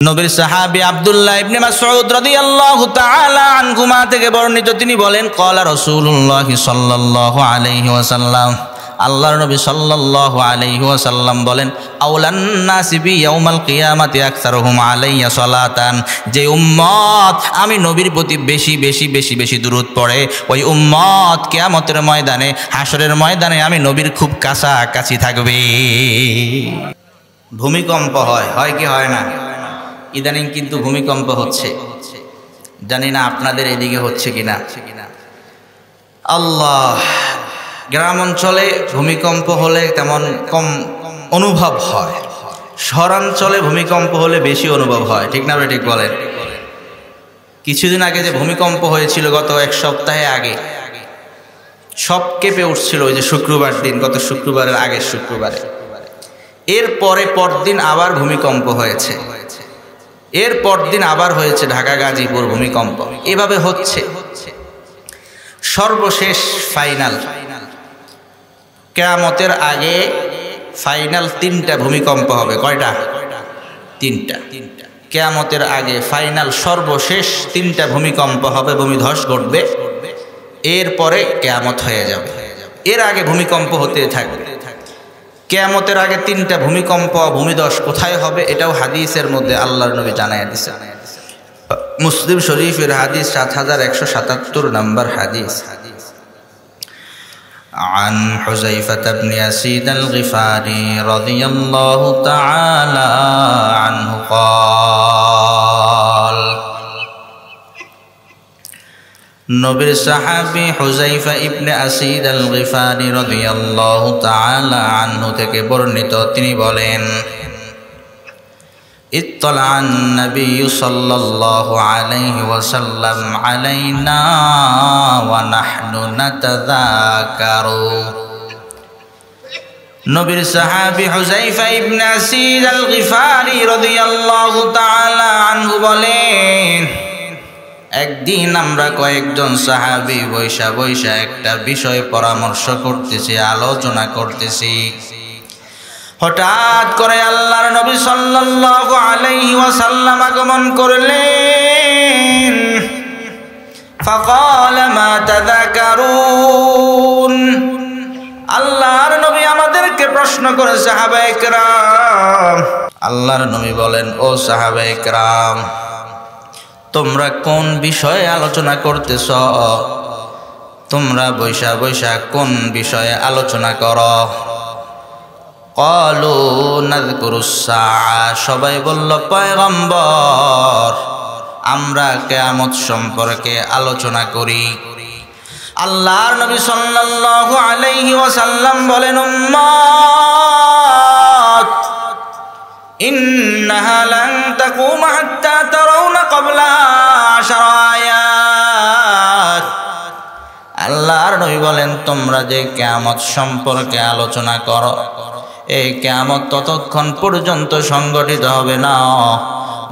নবীর সাহাবী আব্দুল্লাহ ইবনে মাসউদ রাদিয়াল্লাহু তাআলা আনহুমা থেকে বর্ণিত, তিনি বলেন ক্বালা রাসূলুল্লাহ সাল্লাল্লাহু আলাইহি ওয়াসাল্লাম, আল্লাহর নবী সাল্লাল্লাহু আলাইহি ওয়াসাল্লাম বলেন, আউলান নাসি বি ইয়াউমাল কিয়ামাতি আকসারুহুম আলাইয়া সালাতান, যে উম্মত আমি নবীর প্রতি বেশি বেশি বেশি বেশি দুরূদ পড়ে, ওই উম্মত কিয়ামতের ময়দানে, হাসরের ময়দানে আমি নবীর খুব কাছাকাছি থাকবে। ভূমিকম্প হয় কি হয় না? ইদানিং কিন্তু ভূমিকম্প হচ্ছে, জানি না আপনাদের এদিকে হচ্ছে কিনা। আল্লাহ, গ্রাম অঞ্চলে ভূমিকম্প হলে তেমন কম অনুভব হয়, শহরাঞ্চলে ভূমিকম্প হলে বেশি অনুভব হয়, ঠিক না? ঠিক বলেন। কিছুদিন আগে যে ভূমিকম্প হয়েছিল, গত এক সপ্তাহে আগে, সব কেঁপে উঠছিল। ওই যে শুক্রবার দিন, গত শুক্রবারের আগের শুক্রবারে, এর পরদিন আবার ভূমিকম্প হয়েছে, এর পরদিন আবার হয়েছে ঢাকা গাজীপুর ভূমিকম্প। এভাবে হচ্ছে। সর্বশেষ ফাইনাল কিয়ামতের আগে ফাইনাল 3টা ভূমিকম্প হবে। কয়টা? 3টা। কিয়ামতের আগে ফাইনাল সর্বশেষ 3টা ভূমিকম্প হবে, ভূমিধস ঘটবে, এরপরে কিয়ামত হয়ে যাবে। এর আগে ভূমিকম্প হতে থাকবে। কিয়ামতের আগে 3টা ভূমিকম্প, ভূমিধস কোথায় হবে এটাও হাদিসের মধ্যে আল্লাহর নবী জানায়া দিয়েছেন। মুসলিম শরীফের হাদিস 7177 নম্বর হাদিস। عن حذيفة بن أسيد الغفاري رضي الله تعالى عنه قال, নবীর সাহাবী হুযায়ফা ইবনে আসিদ আল গিফারি রাদিয়াল্লাহু তাআলা আনহু থেকে বর্ণিত, তিনি বলেন, ইত্তালা'আন নাবিয়্যু সাল্লাল্লাহু আলাইহি ওয়াসাল্লাম আলাইনা ওয়া নাহনু নাতাযাকারু। নবীর সাহাবী হুযায়ফা ইবনে আসিদ আল গিফারি রাদিয়াল্লাহু তাআলা আনহু বলেন, একদিন আমরা কয়েকজন সাহাবী বৈশা বৈশা একটা বিষয় পরামর্শ করতেছি, আলোচনা করতেছি। হঠাৎ করে আল্লাহর নবী সাল্লাল্লাহু আলাইহি ওয়াসাল্লাম আগমন করলেন। ফাকাল মা তাযাকারুন, আল্লাহর নবী আমাদেরকে প্রশ্ন করে সাহাবায়ে কেরাম। আল্লাহর নবী বলেন, ও সাহাবায়ে কেরাম, তোমরা কোন বিষয়ে আলোচনা করতেছ? তোমরা বৈশা বৈশা কোন বিষয়ে আলোচনা করো? ক্বালু নাযকুরুস সাআ, সবাই বলল, পয়গম্বর, আমরা কিয়ামত সম্পর্কে আলোচনা করি। আল্লাহর নবী সাল্লাল্লাহু আলাইহি ওয়াসাল্লাম বলেন, উম্মত, ইন্নাহা লান তাকুমা হাত্তা তারাউনা ক্বাবলা 10 আয়াত। আল্লাহর নবী বলেন, তোমরা যে কিয়ামত সম্পর্কে আলোচনা করো, এই কিয়ামত ততক্ষণ পর্যন্ত সংগঠিত হবে না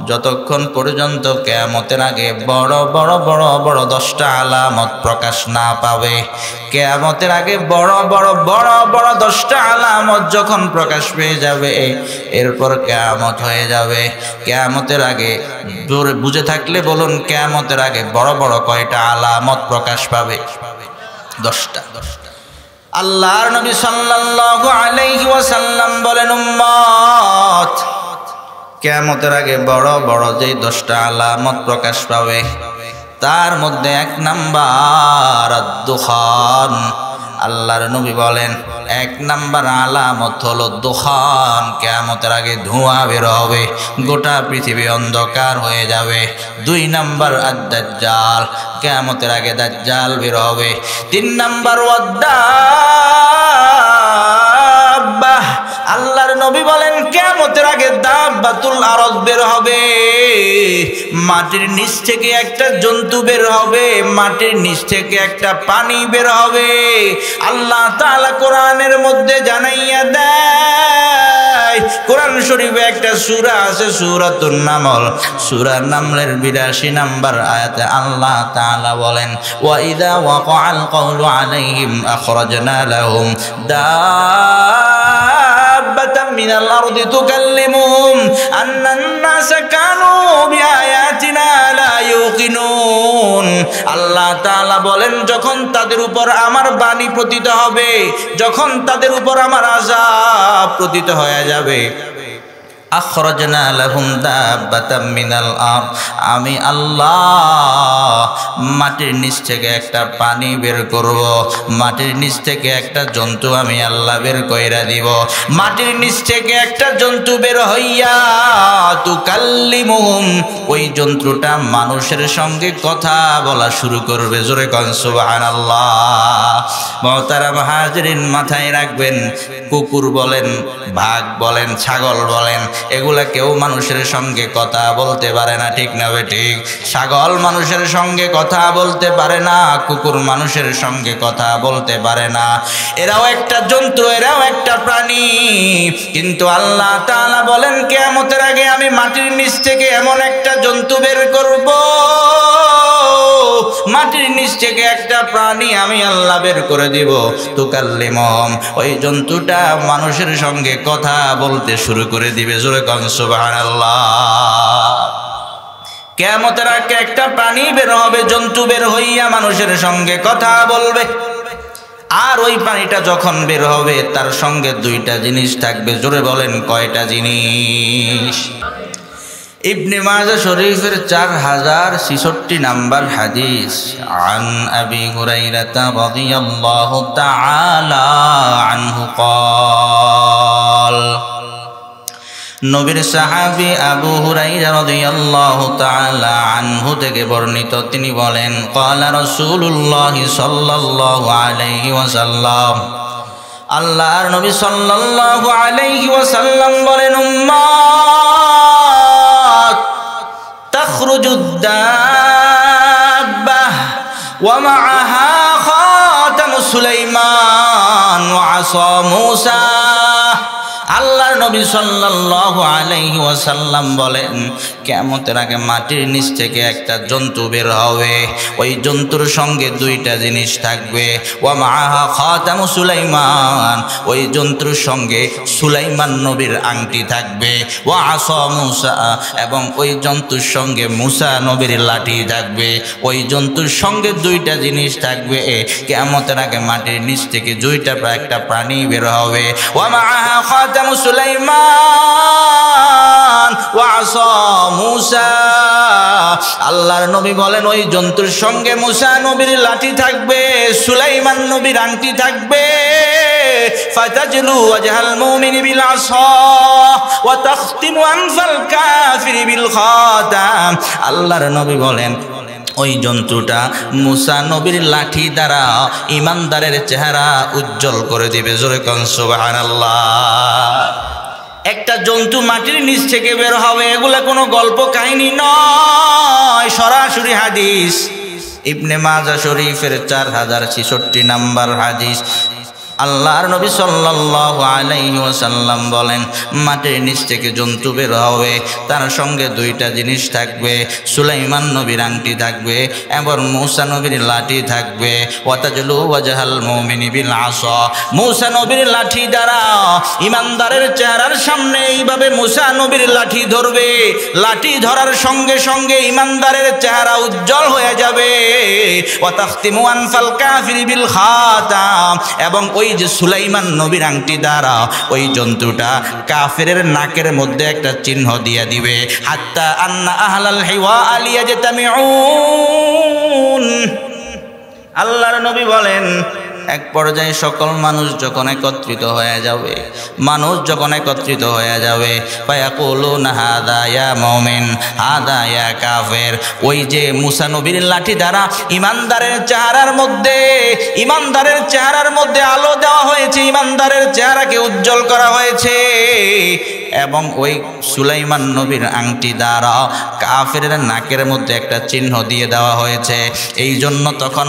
যতক্ষণ পর্যন্ত কিয়ামতের আগে বড় বড় বড় বড় 10টা আলামত প্রকাশ না পাবে। কিয়ামতের আগে বড় বড় বড় বড় 10টা আলামত যখন প্রকাশ পেয়ে যাবে, এরপর কিয়ামত হয়ে যাবে। কিয়ামতের আগে বুঝে থাকলে বলুন, কিয়ামতের আগে বড় বড় কয়টা আলামত প্রকাশ পাবে? 10টা। আল্লাহর নবী সাল্লাল্লাহু আলাইহি ওয়াসাল্লাম বলেন, উম্মত, কিয়ামতের আগে বড় বড় যে 10টা আলামত প্রকাশ পাবে, তার মধ্যে 1 নাম্বার দুখান। আল্লাহর নবী বলেন, 1 নাম্বার আলামত হলো দুখান। কিয়ামতের আগে ধোঁয়া বের হবে, গোটা পৃথিবী অন্ধকার হয়ে যাবে। 2 নাম্বার আদ-দাজ্জাল, কিয়ামতের আগে দাজ্জাল বের হবে। 3 নাম্বার ওয়াদ-দাব্বা, আল্লাহর নবী বলেন, কিয়ামতের আগে দাব্বাতুল আরদ বের হবে। মাটির নিচ থেকে একটা জন্তু বের হবে, মাটির নিচ থেকে একটা পানি বের হবে। আল্লাহ তাআলা কোরআনের মধ্যে জানাইয়া দেয়, কোরআন শরীফে একটা সূরা আছে, সূরাতুন নামল। সূরা নামলের 82 নাম্বার আয়াতে আল্লাহ তাআলা বলেন, ওয়া ইযা ওয়াকাআল কওলু আলাইহিম আখরাজনা লাহুম দাব্বাতাম মিনাল আরদি তুকাল্লিমুহুম আন্নান নাসা কানু বিআয়াতিনা লা ইউকিনুন। আল্লাহ তাআলা বলেন, যখন তাদের উপর আমার বাণী পতিত হবে, যখন তাদের উপর আমার আযাব পতিত হয়ে যাবে, আখরাজনা লাহুম দাব্বাতাম মিনাল আরদ, আমি আল্লাহ মাটির নিচ থেকে একটা পানি বের করব, মাটির নিচ থেকে একটা জন্তু আমি আল্লাহ বের কইরা দিব। মাটির নিচ থেকে একটা জন্তু বের হইয়া তুকাল্লিমুহুম, ওই জন্তুটা মানুষের সঙ্গে কথা বলা শুরু করবে। জোরে কোন সুবহানাল্লাহ। মুহতারাম হাজিরিন, মাথায় রাখবেন, কুকুর বলেন, বাঘ বলেন, ছাগল বলেন, এগুলা কেউ মানুষের সঙ্গে কথা বলতে পারে না, ঠিক না ঠিক? ছাগল মানুষের সঙ্গে কথা বলতে পারে না, কুকুর মানুষের সঙ্গে কথা বলতে পারে না। এরাও একটা জন্তু, এরাও একটা প্রাণী। কিন্তু আল্লাহ তাআলা বলেন, কিয়ামতের আগে আমি মাটির নিচ থেকে এমন একটা জন্তু বের করব, মাটির নিচ থেকে একটা প্রাণী আমি আল্লাহ বের করে দিব। তুকাল্লিমুহুম, ওই জন্তুটা মানুষের সঙ্গে কথা বলতে শুরু করে দিবে। জোরে কোন সুবহানাল্লাহ। কিয়ামতের আগে একটা প্রাণী বের হবে, জন্তু বের হইয়া মানুষের সঙ্গে কথা বলবে। আর ওই প্রাণীটা যখন বের হবে, তার সঙ্গে দুইটা জিনিস থাকবে। জোরে বলেন, কয়টা জিনিস? ইবনে মাজাহ শরীফের 4066 নাম্বার হাদিস। আন আবি হুরায়রা রাদিয়াল্লাহু তাআলা আনহু قال, নবীর সাহাবী আবু হুরায়রা রাদিয়াল্লাহু তাআলা আনহু থেকে বর্ণিত, তিনি বলেন, ক্বালা রাসূলুল্লাহ সাল্লাল্লাহু আলাইহি ওয়াসাল্লাম, আল্লাহর নবী সাল্লাল্লাহু আলাইহি ওয়াসাল্লাম বলেন, উম্মাত তাখরুজুদ দাব্বাহ ওয়া মাআহা খাতামু সুলাইমান ওয়া আসা মূসা। আল্লাহর নবী সাল্লাল্লাহু আলাইহি ওয়াসাল্লাম বলেন, কিয়ামতের আগে মাটির নিচ থেকে একটা জন্তু বের হবে, ওই জন্তুর সঙ্গে দুইটা জিনিস থাকবে। ওয়া মাআহা খাতামু সুলাইমান, ওই জন্তুর সঙ্গে সুলাইমান নবীর আংটি থাকবে। ওয়া আসা মূসা, এবং ওই জন্তুর সঙ্গে মূসা নবীর লাঠি থাকবে। ওই জন্তুর সঙ্গে দুইটা জিনিস থাকবে। কিয়ামতের আগে মাটির নিচ থেকে একটা প্রাণী বের হবে। ওয়া মাআহা খাতামু সুলাইমান ওয়া আসা মূসা। আল্লাহর নবী বলেন, ওই জন্তুর সঙ্গে মূসা নবীর লাঠি থাকবে, সুলাইমান নবীর আংটি থাকবে। ফাতাজলু ওয়াজহাল মুমিনি বিল আসা ওয়া তাখতিমু আনফাল কাফিরি বিল খাতাম। আল্লাহর নবী বলেন, ওই জন্তুটা মূসা নবীর লাঠি দ্বারা ইমানদারের চেহারা উজ্জ্বল করে দিবে। জোরে কোন সুবহানাল্লাহ। একটা জন্তু মাটির নিচ থেকে বের হবে, এগুলা কোনো গল্প কাহিনী নয়, সরাসরি হাদিস। ইবনে মাজাহ শরীফের 4066 নাম্বার হাদিস। আল্লাহর নবী সাল্লাল্লাহু আলাইহি ওয়াসাল্লাম বলেন, মাটির নিচ থেকে জন্তু বের হবে, তার সঙ্গে দুইটা জিনিস থাকবে, সুলাইমান নবীর আংটি থাকবে এবং মূসা নবীর লাঠি থাকবে। ওয়াতাজলু ওয়াজহাল মুমিনি বিল আসা, মূসা নবীর লাঠি দ্বারা ইমানদারের চেহারার সামনে এইভাবে মূসা নবীর লাঠি ধরবে। লাঠি ধরার সঙ্গে সঙ্গে ইমানদারের চেহারা উজ্জ্বল হয়ে যাবে। ওয়াতাখতিমু আনফাল কাফিরি বিল খাতাম, এবং ওই যে সুলাইমান নবীর আংটি দ্বারা ওই জন্তুটা কাফেরের নাকের মধ্যে একটা চিহ্ন দিয়ে দিবে। হাত্তা আন্না আহলাল হিওয়া লিয়াজতামিউন। আল্লাহর নবী বলেন, এক পর্যায়ে সকল মানুষ যখন একত্রিত হয়ে যাবে, ফায়াকুলুনা হাদা ইয়া মুমিন হাদা ইয়া কাফের। ওই যে মূসা নবীর লাঠি দ্বারা ইমানদারের চেহারার মধ্যে আলো দেওয়া হয়েছে, ইমানদারের চেহারাকে উজ্জ্বল করা হয়েছে, এবং ওই সুলাইমান নবীর আংটি দ্বারা কাফেরের নাকের মধ্যে একটা চিহ্ন দিয়ে দেওয়া হয়েছে। এই জন্য তখন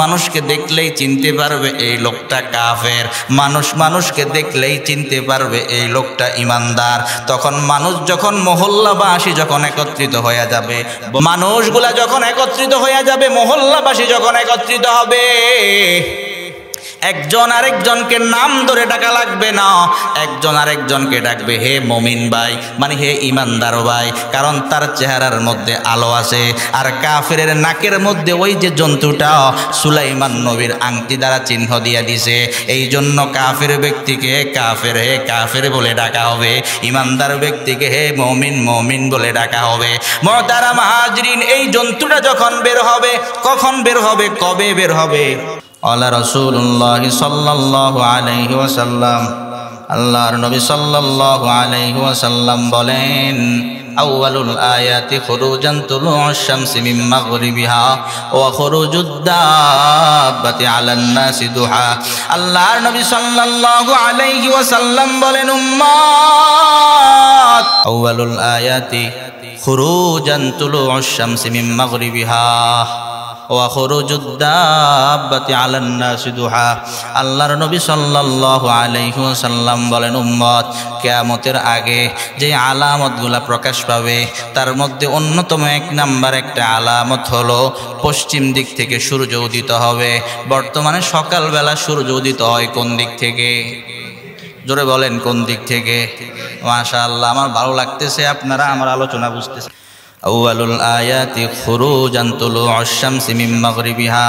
মানুষকে দেখলেই চিনতে পারবে এই লোকটা কাফের, মানুষকে দেখলেই চিনতে পারবে এই লোকটা ইমানদার। তখন মহল্লাবাসী যখন একত্রিত হয়ে যাবে, মানুষগুলা যখন একত্রিত হয়ে যাবে, মহল্লাবাসী যখন একত্রিত হবে, একজন আরেকজনকে নাম ধরে ডাকা লাগবে না, একজন আরেকজনকে ডাকবে হে মুমিন ভাই, মানে হে ইমানদার ভাই, কারণ তার চেহারার মধ্যে আলো আছে। আর কাফেরের নাকের মধ্যে ওই যে জন্তুটা সুলাইমান নবীর আংটি দ্বারা চিহ্ন দিয়ে দিছে, এই জন্য কাফের ব্যক্তিকে কাফের হে কাফের বলে ডাকা হবে, ইমানদার ব্যক্তিকে হে মুমিন মুমিন বলে ডাকা হবে। মুহতারাম হাজরিন, এই জন্তুটা যখন বের হবে, কখন বের হবে, কবে বের হবে? আল্লাহ রাসূলুল্লাহ সাল্লাল্লাহু আলাইহি ওয়াসাল্লাম, আল্লাহর নবী সাল্লাল্লাহু আলাইহি ওয়াসাল্লাম বলেন, আউয়ালুল আয়াতি খুরুজান তুলু'ুশ শামসি মিন মাগরিবিহা ওয়া খুরুজুদ দাব্বাতি আলান নাসি দুহা। আল্লাহর নবী সাল্লাল্লাহু আলাইহি ওয়াসাল্লাম বলেন, উম্মত, আউয়ালুল আয়াতি খুরুজান তুলু'ুশ শামসি মিন মাগরিবিহা ওয়া খুরুজুদ দাব্বাতি আলান নাসি দুহা। আল্লাহর নবী সাল্লাল্লাহু আলাইহি ওয়াসাল্লাম বলেন, উম্মত, কিয়ামতের আগে যে আলামতগুলা প্রকাশ পাবে তার মধ্যে অন্যতম এক নাম্বার একটা আলামত হলো পশ্চিম দিক থেকে সূর্য উদিত হবে। বর্তমানে সকালবেলা সূর্য উদিত হয় কোন দিক থেকে? জোরে বলেন, কোন দিক থেকে? মাশাআল্লাহ, আমার ভালো লাগতেছে আপনারা আমার আলোচনা বুঝতেছেন। আউয়ালুল আয়াতি খুরুজান তুলু'ুশ শামসি মিন মাগরিবিহা।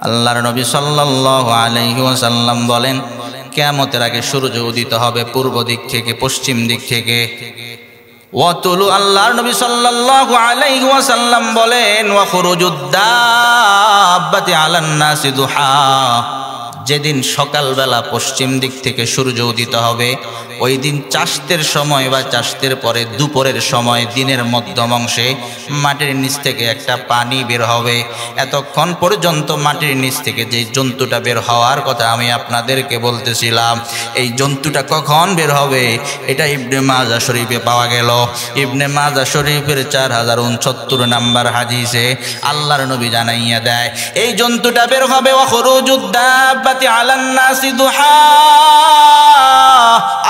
আল্লাহর নবী সাল্লাল্লাহু আলাইহি ওয়াসাল্লাম বলেন, কিয়ামতের আগে সূর্য উদিত হবে পূর্ব দিক থেকে, পশ্চিম দিক থেকে। ওয়া তুলু, আল্লাহর নবী সাল্লাল্লাহু আলাইহি ওয়াসাল্লাম বলেন, ওয়া খুরুজুদ দাব্বাতি আলান নাসি দুহা। যেদিন সকালবেলা পশ্চিম দিক থেকে সূর্য উদিত হবে, ওই দিন চাষতের সময় বা চাষতের পরে দুপুরের সময় দিনের মধ্যম অংশে মাটির নিচ থেকে একটা পানি বের হবে। এতক্ষণ পর্যন্ত মাটির নিচ থেকে যে জন্তুটা বের হওয়ার কথা আমি আপনাদেরকে বলতেছিলাম, এই জন্তুটা কখন বের হবে? এটা ইবনে মাজাহ শরীফে পাওয়া গেল। ইবনে মাজাহ শরীফের 4069 নাম্বার হাদিসে আল্লাহর নবী জানাইয়া দেয়, এই জন্তুটা বের হবে ওয়া খুরুজুদ দাব্বাতি আলান নাসি দুহা।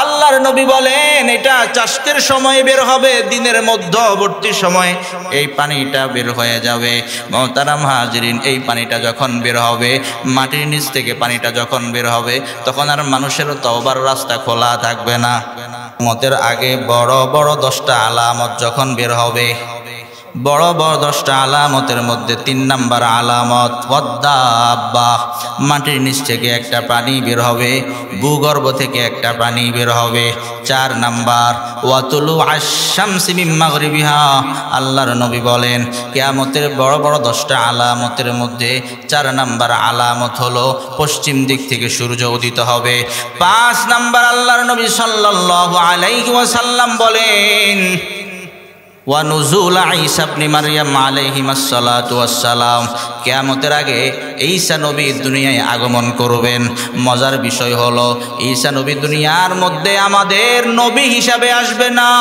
আল্লাহর নবী বলেন, এটা চাষের সময় বের হবে, দিনের মধ্যবর্তী সময় এই পানিটা বের হয়ে যাবে। মুহতারাম হাজরিন, এই পানিটা যখন বের হবে, মাটির নিচ থেকে পানিটা যখন বের হবে, তখন আর মানুষের তওবার রাস্তা খোলা থাকবে না। কিয়ামতের আগে বড় বড় 10টা আলামত যখন বের হবে, বড় বড় 10টা আলামতের মধ্যে 3 নাম্বার আলামত ওয়াদ্দাব্বা, মাটির নিচ থেকে একটা পানি বের হবে, ভূগর্ভ থেকে একটা পানি বের হবে। 4 নাম্বার ওয়াতুলু'ুশ শামসি মিন মাগরিবিহা। আল্লাহর নবী বলেন, কিয়ামতের বড় বড় 10টা আলামতের মধ্যে 4 নাম্বার আলামত হলো পশ্চিম দিক থেকে সূর্য উদিত হবে। 5 নাম্বার আল্লাহর নবী সাল্লাল্লাহু আলাইহি ওয়াসাল্লাম বলেন, ওয়া নুজুল ঈসা ইবনে মারইয়াম আলাইহিস সালাতু ওয়াস সালাম। কিয়ামতের আগে ঈসা নবী দুনিয়ায় আগমন করবেন। মজার বিষয় হলো, ঈসা নবী দুনিয়ার মধ্যে আমাদের নবী হিসাবে আসবে না।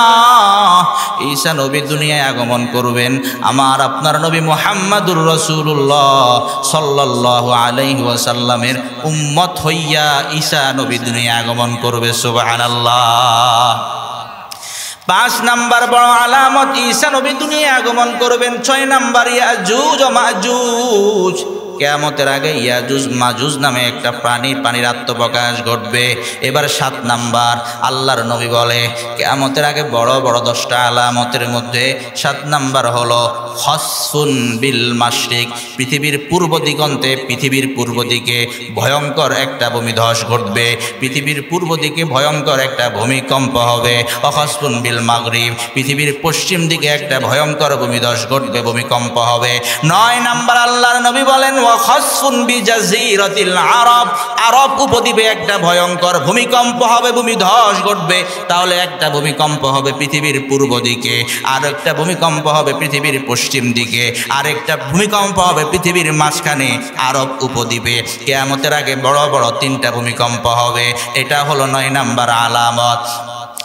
ঈসা নবী দুনিয়ায় আগমন করবেন আমার আপনার নবী মুহাম্মাদুর রাসূলুল্লাহ সাল্লাল্লাহু আলাইহি ওয়াসাল্লামের উম্মত হইয়া ঈসা নবী দুনিয়ায় আগমন করবে। সুবহানাল্লাহ। 5 নাম্বার বড় আলামত, ঈসা নবী দুনিয়ায় আগমন করবেন। 6 নাম্বার ইয়াজুজ ও মাজুজ। কিয়ামতের আগে ইয়াজুজ মাজুজ নামে একটা পানির আত্মপ্রকাশ ঘটবে। এবার 7 নাম্বার আল্লাহর নবী বলে, কিয়ামতের আগে বড় বড় 10টা আলামতের মধ্যে 7 নাম্বার হলো খসফুন বিল মাশরিক। পৃথিবীর পূর্ব দিগন্তে, পৃথিবীর পূর্ব দিকে ভয়ঙ্কর একটা ভূমিধস ঘটবে। পৃথিবীর পূর্ব দিকে ভয়ঙ্কর একটা ভূমিকম্প হবে। খসফুন বিল মাগরিব, পৃথিবীর পশ্চিম দিকে একটা ভয়ঙ্কর ভূমিধস ঘটবে, ভূমিকম্প হবে। 9 নাম্বার আল্লাহর নবী বলেন, ওয়া খসফুন বিজাজিরাতিল আরব। আরব উপদ্বীপে একটা ভয়ঙ্কর ভূমিকম্প হবে, ভূমিধস ঘটবে। তাহলে একটা ভূমিকম্প হবে পৃথিবীর পূর্ব দিকে, আর একটা ভূমিকম্প হবে পৃথিবীর পশ্চিম দিকে, আর একটা ভূমিকম্প হবে পৃথিবীর মাঝখানে আরব উপদ্বীপে। কিয়ামতের আগে বড় বড় 3টা ভূমিকম্প হবে। এটা হলো 9 নাম্বার আলামত।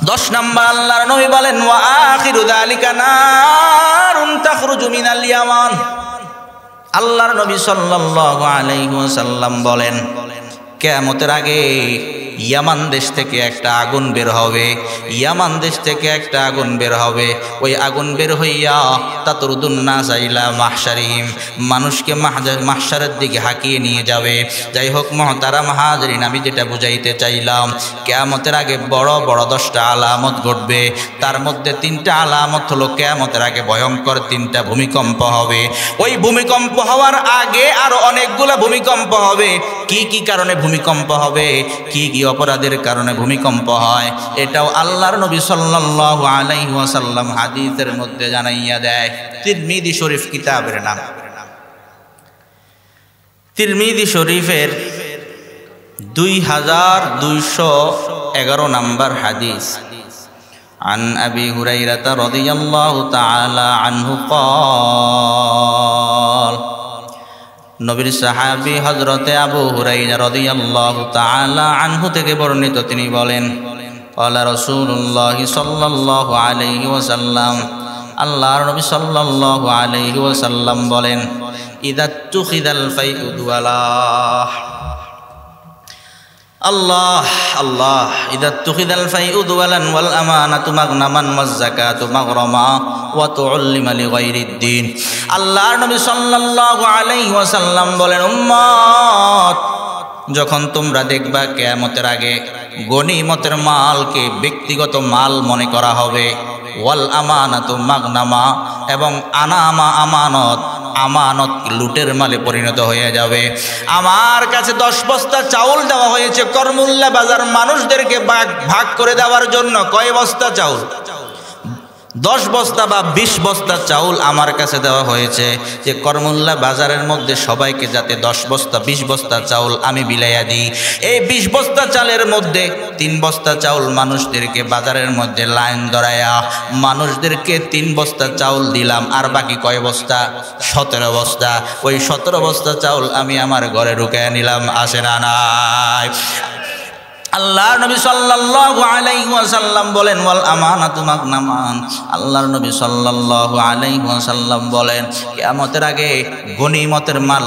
10 নাম্বার আল্লাহর নবী বলেন, ওয়া আখিরু যালিকা নারুন তাখরুজু মিনাল ইয়ামান। আল্লাহর নবী সাল্লাল্লাহু আলাইহি ওয়াসাল্লাম বলেন, কিয়ামতের আগে ইয়ামান দেশ থেকে একটা আগুন বের হবে, ইয়ামান দেশ থেকে একটা আগুন বের হবে। ওই আগুন বের হইয়া তাতরুদুন নাস ইলা মাহশারিহিম, মানুষকে মাহশারের দিকে হাঁকিয়ে নিয়ে যাবে। যাই হোক মুহতারাম হাজরিন, আমি যেটা বুঝাইতে চাইলাম, কিয়ামতের আগে বড় বড় 10টা আলামত ঘটবে। তার মধ্যে 3টা আলামত হলো কিয়ামতের আগে ভয়ঙ্কর 3টা ভূমিকম্প হবে। ওই ভূমিকম্প হওয়ার আগে আরো অনেকগুলো ভূমিকম্প হবে। কি কি কারণে ভূমিকম্প হবে, কি কি অপরাধের কারণে ভূমিকম্প হয়, এটাও আল্লাহর নবী সাল্লাল্লাহু আলাইহি ওয়াসাল্লাম হাদিসের মধ্যে জানাইয়া দেয়। তিরমিজি শরীফ কিতাবের নাম। তিরমিজি শরীফের 2211 নম্বর হাদিস। عن أبي هريرة رضي الله تعالى عنه قال, নবীর সাহাবী হযরতে আবু হুরায়রা রাদিয়াল্লাহু তাআলা আনহু থেকে বর্ণিত, তিনি বলেন, ক্বালা রাসূলুল্লাহ সাল্লাল্লাহু আলাইহি ওয়াসাল্লাম, আল্লাহর নবী সাল্লাল্লাহু আলাইহি ওয়াসাল্লাম বলেন, ইযা তুখিদাল ফাইউ দুওয়ালাহ, আল্লাহ আল্লাহ, ইযা তুখিদাল ফাইউ দুওয়ালান ওয়াল আমানাতু মাগনামান ওয়াজ যাকাতু মাগরামা ওয়া তুউল্লিমা লিগাইরিদ্দিন। আল্লাহর নবী সাল্লাল্লাহু আলাইহি ওয়াসাল্লাম বলেন, উম্মত, যখন তোমরা দেখবা কিয়ামতের আগে গনিমতের মালকে ব্যক্তিগত মাল মনে করা হবে, ওয়াল আমানাতু মাগনামা, এবং আনামা আমানত, আমানত লুটের মালে পরিণত হয়ে যাবে। আমার কাছে 10 বস্তা চাউল দেওয়া হয়েছে করমুল্লা বাজার মানুষদেরকে ভাগ করে দেওয়ার জন্য। কয় বস্তা চাউল? 10 বস্তা বা 20 বস্তা চাউল আমার কাছে দেওয়া হয়েছে, যে করমুল্লা বাজারের মধ্যে সবাইকে যাতে 10 বস্তা 20 বস্তা চাউল আমি বিলাইয়া দিই। এই 20 বস্তা চালের মধ্যে 3 বস্তা চাউল মানুষদেরকে বাজারের মধ্যে লাইন ধরায়া মানুষদেরকে 3 বস্তা চাউল দিলাম। আর বাকি কয় বস্তা? 17 বস্তা। ওই 17 বস্তা চাউল আমি আমার ঘরে ঢুকাইয়া নিলাম। আসে না নাই? আল্লাহর নবী সাল্লাল্লাহু আলাইহি ওয়াসাল্লাম বলেন, ওয়াল আমানাতু মাগনামান, আল্লাহর নবী সাল্লাল্লাহু আলাইহি ওয়াসাল্লাম বলেন, কিয়ামতের আগে গনিমতের মাল,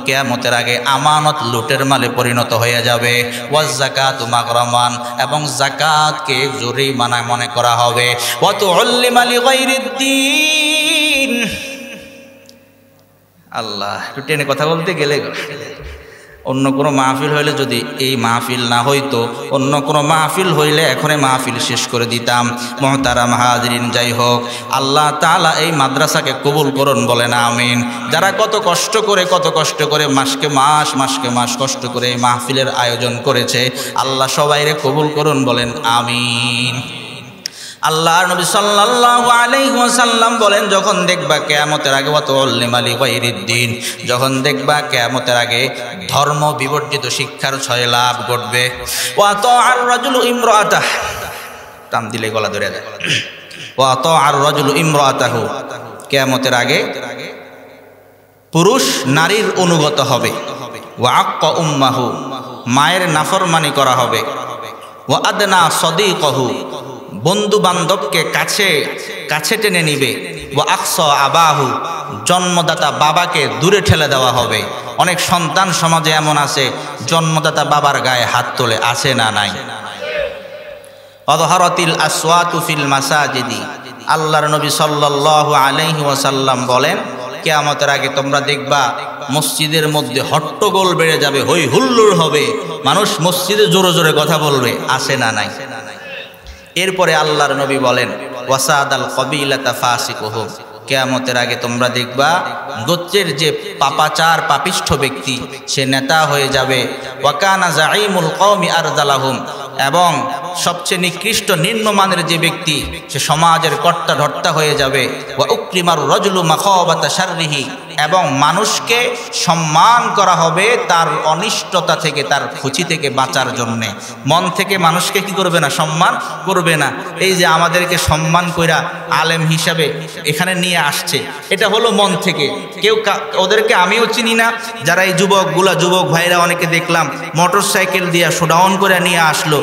কিয়ামতের আগে আমানত লুটের মালে পরিণত হয়ে যাবে। ওয়াজ যাকাতু মাগরামান, এবং যাকাতকে জরিমানা মনে করা হবে। ওয়া তুউল্লিমা লিগাইরিদ্দিন। আল্লাহ, একটু টেনে কথা বলতে গেলে অন্য কোনো মাহফিল হইলে, যদি এই মাহফিল না হইতো, অন্য কোনো মাহফিল হইলে এখনই মাহফিল শেষ করে দিতাম। মুহতারাম হাজরিন, যাই হোক, আল্লাহ তাআলা এই মাদ্রাসাকে কবুল করুন, বলেন আমিন। যারা কত কষ্ট করে মাসকে মাস কষ্ট করে এই মাহফিলের আয়োজন করেছে, আল্লাহ সবাইরে কবুল করুন, বলেন আমিন। আল্লাহর নবী সাল্লাল্লাহু আলাইহি ওয়াসাল্লাম বলেন, যখন দেখবা কিয়ামতের আগে ওয়া তুউল্লিমা লিগাইরিদ্দিন, যখন দেখবা কিয়ামতের আগে ধর্ম বিবর্জিত শিক্ষার 6 লাভ ঘটবে। ওয়া তাআর রাজুলু ইমরাআতাহ, টান দিলে গলা ধরে যায়। ওয়া তাআর রাজুলু ইমরাআতাহু, কিয়ামতের আগে পুরুষ নারীর অনুগত হবে। ওয়া আক্কা উম্মাহু, মায়ের নাফরমানি করা হবে। ওয়া আদনা সাদীকাহু, বন্ধু বান্ধবকে কাছে টেনে নিবে। ওয়া আকসা আবাহু, জন্মদাতা বাবাকে দূরে ঠেলে দেওয়া হবে। অনেক সন্তান সমাজে এমন আছে, জন্মদাতা বাবার গায়ে হাত তোলে। আছে না নাই? আযহারাতিল আসওয়াতু ফিল মাসাজিদি, আল্লাহর নবী সাল্লাল্লাহু আলাইহি ওয়াসাল্লাম বলেন, কিয়ামতের আগে তোমরা দেখবা মসজিদের মধ্যে হট্টগোল বেড়ে যাবে, হই হুল্লোড় হবে, মানুষ মসজিদে জোরে জোরে কথা বলবে। আছে না নাই? এরপরে আল্লাহর নবী বলেন, ওয়াসাদাল কবিলাতা ফাসিকুহুম, কিয়ামতের আগে তোমরা দেখবা গোত্রের যে পাপাচার পাপিষ্ঠ ব্যক্তি, সে নেতা হয়ে যাবে। ওয়াকানা জাঈমুল কওমি আরদালাহুম, এবং সবচেয়ে নিকৃষ্ট নিম্নমানের যে ব্যক্তি, সে সমাজের কর্তা ধর্তা হয়ে যাবে। ওয়া উকরিমার রাজুলু মাখাবাতা শাররিহি, এবং মানুষকে সম্মান করা হবে তার অনিষ্টতা থেকে, তার ক্ষতি থেকে বাঁচার জন্যে। মন থেকে মানুষকে কি করবে না? সম্মান করবে না। এই যে আমাদেরকে সম্মান কইরা আলেম হিসাবে এখানে নিয়ে আসছে, এটা হলো মন থেকে। কেউ ওদেরকে আমিও চিনি না, যারা এই যুবক ভাইরা অনেকে দেখলাম মোটর সাইকেল দিয়ে শোডাউন করে নিয়ে আসলো,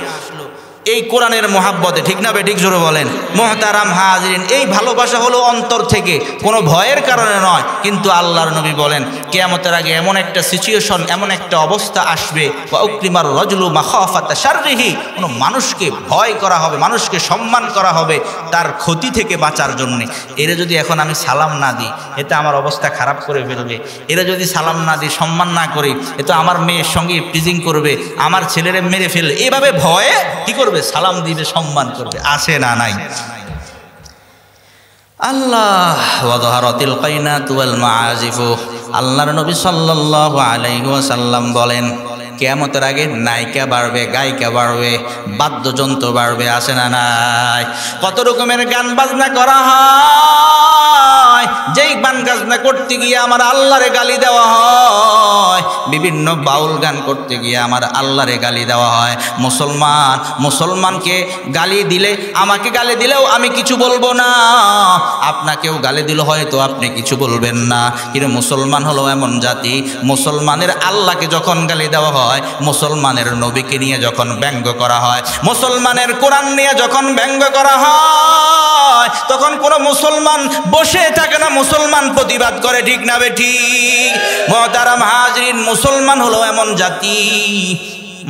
এই কোরআনের মহাব্বতে, ঠিক না বেঠিক জোরে বলেন? মুহতারাম হাজিরিন, এই ভালোবাসা হলো অন্তর থেকে, কোনো ভয়ের কারণে নয়। কিন্তু আল্লাহর নবী বলেন কিয়ামতের আগে এমন একটা সিচুয়েশন, এমন একটা অবস্থা আসবে, ওয়া উকরিমার রাজুলু মাখাফাতা শাররিহি, কোনো মানুষকে ভয় করা হবে, মানুষকে সম্মান করা হবে তার ক্ষতি থেকে বাঁচার জন্য। এরা যদি এখন আমি সালাম না দিই, এতে আমার অবস্থা খারাপ করে ফেলবে। এরা যদি সালাম না দিই, সম্মান না করি, এ তো আমার মেয়ের সঙ্গে প্রিজিং করবে, আমার ছেলেরে মেরে ফেলবে। এভাবে ভয়ে কি করবে? সালাম দিবে, সম্মান করবে। আসে না নাই? আল্লাহ ওয়াযহারাতিল কাইনাতু ওয়াল মাআজিফু, আল্লাহর নবী সাল্লাল্লাহু আলাইহি ওয়াসাল্লাম বলেন কিয়ামতের আগে নায়িকা বাড়বে, গায়িকা বাড়বে, বাদ্যযন্ত্র বাড়বে। আসে না নাই? কত রকমের গান বাজনা করা হয়, যেই গান বাজনা করতে গিয়ে আমার আল্লাহরে গালি দেওয়া হয়। বিভিন্ন বাউল গান করতে গিয়ে আমার আল্লাহরে গালি দেওয়া হয়। মুসলমানকে গালি দিলে, আমাকে গালি দিলেও আমি কিছু বলবো না, আপনাকেও গালি দিল হয়তো আপনি কিছু বলবেন না। কিন্তু মুসলমান হলো এমন জাতি, মুসলমানের আল্লাহকে যখন গালি দেওয়া হয়, মুসলমানের নবীকে নিয়ে যখন ব্যঙ্গ করা হয়, মুসলমানের কোরআন নিয়ে যখন ব্যঙ্গ করা হয়, তখন কোনো মুসলমান বসে থাকে না, মুসলমান প্রতিবাদ করে। ঠিক না বেঠিক? মুহতারাম হাজিরিন, মুসলমান হলো এমন জাতি,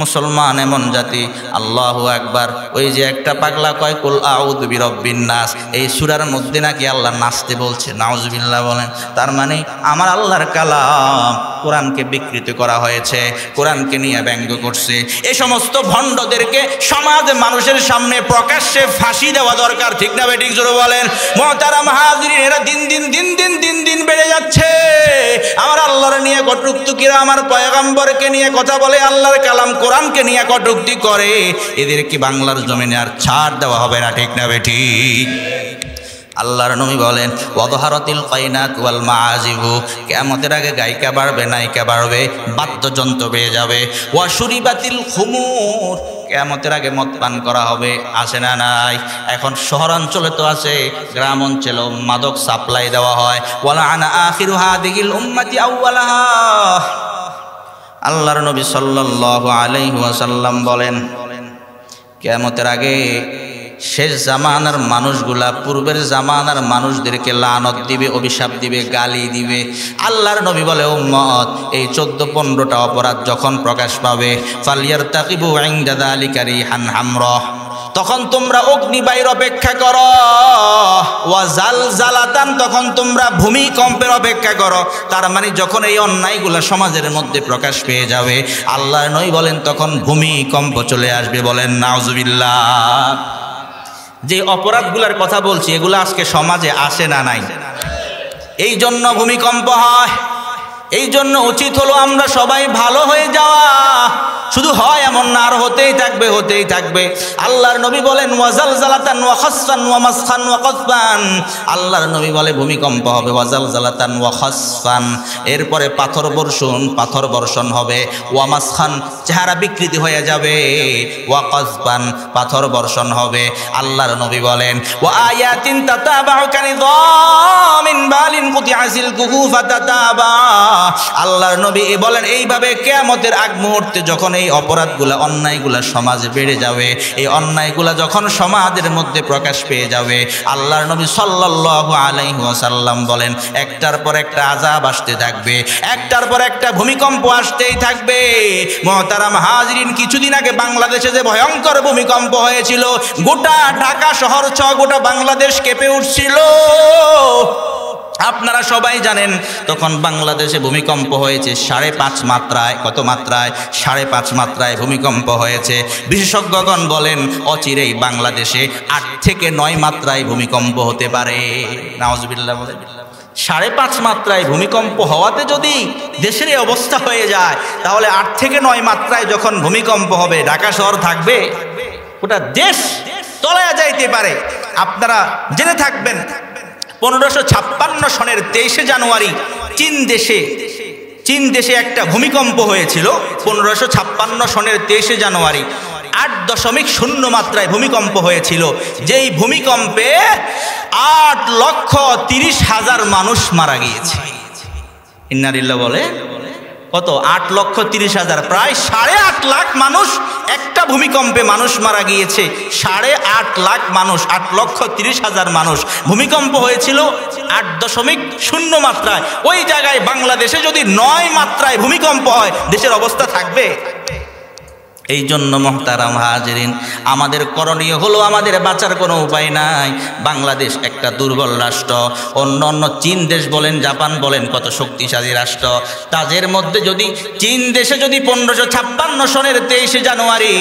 মুসলমান এমন জাতি। আল্লাহু আকবার। ওই যে একটা পাগলা কয় কুল আউযু বিরাব্বিন নাস, এই সূরার মধ্যে নাকি আল্লাহ নাচতে বলছে। নাউজুবিল্লাহ বলেন। তার মানে আমার আল্লাহর কালাম কোরআনকে বিকৃত করা হয়েছে, কোরআনকে নিয়ে ব্যঙ্গ করছে। এই সমস্ত ভণ্ডদেরকে সমাজ মানুষের সামনে প্রকাশ্যে ফাঁসি দেওয়া দরকার। ঠিক না বেঠিক জোরে বলেন? মুহতারাম হাজিরিন, এরা দিন দিন বেড়ে যাচ্ছে। আমার আল্লাহর নিয়ে কটূক্তিরা, আমার পয়গম্বরকে নিয়ে কথা বলে, আল্লাহর কালাম কোরআনকে নিয়ে কটূক্তি করে। এদেরকে বাংলার জমিনে আর ছাড় দেওয়া হবে না। ঠিক না বেঠিক? আল্লাহর নবী বলেন ওয়াযহারাতিল কাইনাতু ওয়াল মাআজিফু, কিয়ামতের আগে গায়িকা বাড়বে, নায়িকা বাড়বে, বাদ্যযন্ত্র বেড়ে যাবে। ওয়া শুরিবাতিল খুমুর, কিয়ামতের আগে মদ পান করা হবে। আসে না নাই? এখন শহরাঞ্চলে তো আছে, গ্রাম অঞ্চলেও মাদক সাপ্লাই দেওয়া হয়। ওয়ালা আনা আখিরু হাদিহিল উম্মতি আউওয়ালাহা, আল্লাহর নবী সাল্লাল্লাহু আলাইহি ওয়াসাল্লাম বলেন কিয়ামতের আগে শেষ জামানার মানুষগুলা পূর্বের জামানার মানুষদেরকে লানত দিবে, অভিশাপ দিবে, গালি দিবে। আল্লাহর নবী বলে উম্মত, এই 14-15টা অপরাধ যখন প্রকাশ পাবে, ফালিয়ারতাকিবু ইনদা যালিকা রিহান হামরা, তখন তোমরা অগ্নিবায়ুর অপেক্ষা করো। ওয়া জালজালাতান, তখন তোমরা ভূমিকম্পের অপেক্ষা করো। তার মানে যখন এই অন্যায়গুলো সমাজের মধ্যে প্রকাশ পেয়ে যাবে, আল্লাহর নবী বলেন তখন ভূমিকম্প চলে আসবে। বলেন নাউজুবিল্লাহ। যে অপরাধগুলোর কথা বলছি, এগুলো আজকে সমাজে আসে না নাই? এই জন্য ভূমিকম্প হয়। এই জন্য উচিত হলো আমরা সবাই ভালো হয়ে যাওয়া। শুধু হয় এমন না, আর হতেই থাকবে, হতেই থাকবে। আল্লাহর নবী বলেন ওয়াজালজালাতান ওয়া খাসফান ওয়া মাসখান ওয়া কসফান, আল্লাহর নবী বলে ভূমিকম্প হবে, ওয়াজালজালাতান ওয়া খাসফান, এরপরে পাথর বর্ষণ হবে, ওয়া মাসখান, চেহারা বিকৃতি হয়ে যাবে, ওয়া কসফান, পাথর বর্ষণ হবে। আল্লাহর নবী বলেন ওয়া আয়াতিন তাতাবাউ কানিযামিন বালিন কুতিআসিল কুহুফা তাতাবা, আল্লাহর নবী বলেন এইভাবে কিয়ামতের আগ মুহূর্তে যখন এই অপরাধগুলা, অন্যায়গুলা সমাজে বেড়ে যাবে, এই অন্যায়গুলা যখন সমাজের মধ্যে প্রকাশ পেয়ে যাবে, আল্লাহর নবী সাল্লাল্লাহু আলাইহি ওয়াসাল্লাম বলেন একটার পর একটা আযাব আসতে থাকবে, একটার পর একটা ভূমিকম্প আসতেই থাকবে। মুহতারাম হাজিরিন, কিছুদিন আগে বাংলাদেশে যে ভয়ঙ্কর ভূমিকম্প হয়েছিল, গোটা ঢাকা শহর সহ গোটা বাংলাদেশ কেঁপে উঠছিল। আপনারা সবাই জানেন তখন বাংলাদেশে ভূমিকম্প হয়েছে 5.5 মাত্রায়। কত মাত্রায়? 5.5 মাত্রায় ভূমিকম্প হয়েছে। বিশেষজ্ঞগণ বলেন অচিরেই বাংলাদেশে 8 থেকে 9 মাত্রায় ভূমিকম্প হতে পারে। নাউজুবিল্লাহ। বলেন 5.5 মাত্রায় ভূমিকম্প হওয়াতে যদি দেশের এই অবস্থা হয়ে যায়, তাহলে 8 থেকে 9 মাত্রায় যখন ভূমিকম্প হবে, ঢাকা শহর থাকবে, গোটা দেশ তলায়া যাইতে পারে। আপনারা জেনে থাকবেন 1556 সনের 23 জানুয়ারি চীন দেশে একটা ভূমিকম্প হয়েছিল। 1556 সনের 23 জানুয়ারি 8.0 মাত্রায় ভূমিকম্প হয়েছিল। যেই ভূমিকম্পে 8,30,000 মানুষ মারা গিয়েছে। ইন্না লিল্লাহ বলে কত? 8,30,000, প্রায় 8.5 লাখ মানুষ একটা ভূমিকম্পে মানুষ মারা গিয়েছে 8.5 লাখ মানুষ, 8,30,000 মানুষ। ভূমিকম্প হয়েছিল 8.0 মাত্রায়। ওই জায়গায় বাংলাদেশে যদি 9 মাত্রায় ভূমিকম্প হয়, দেশের অবস্থা থাকবে? এই জন্য মুহতারাম হাজিরিন, আমাদের করণীয় হলো, আমাদের বাঁচার কোনো উপায় নাই। বাংলাদেশ একটা দুর্বল রাষ্ট্র। অন্য চীন দেশ বলেন, জাপান বলেন, কত শক্তিশালী রাষ্ট্র। তাদের মধ্যে যদি চীন দেশে যদি 1556 সনের 23 জানুয়ারি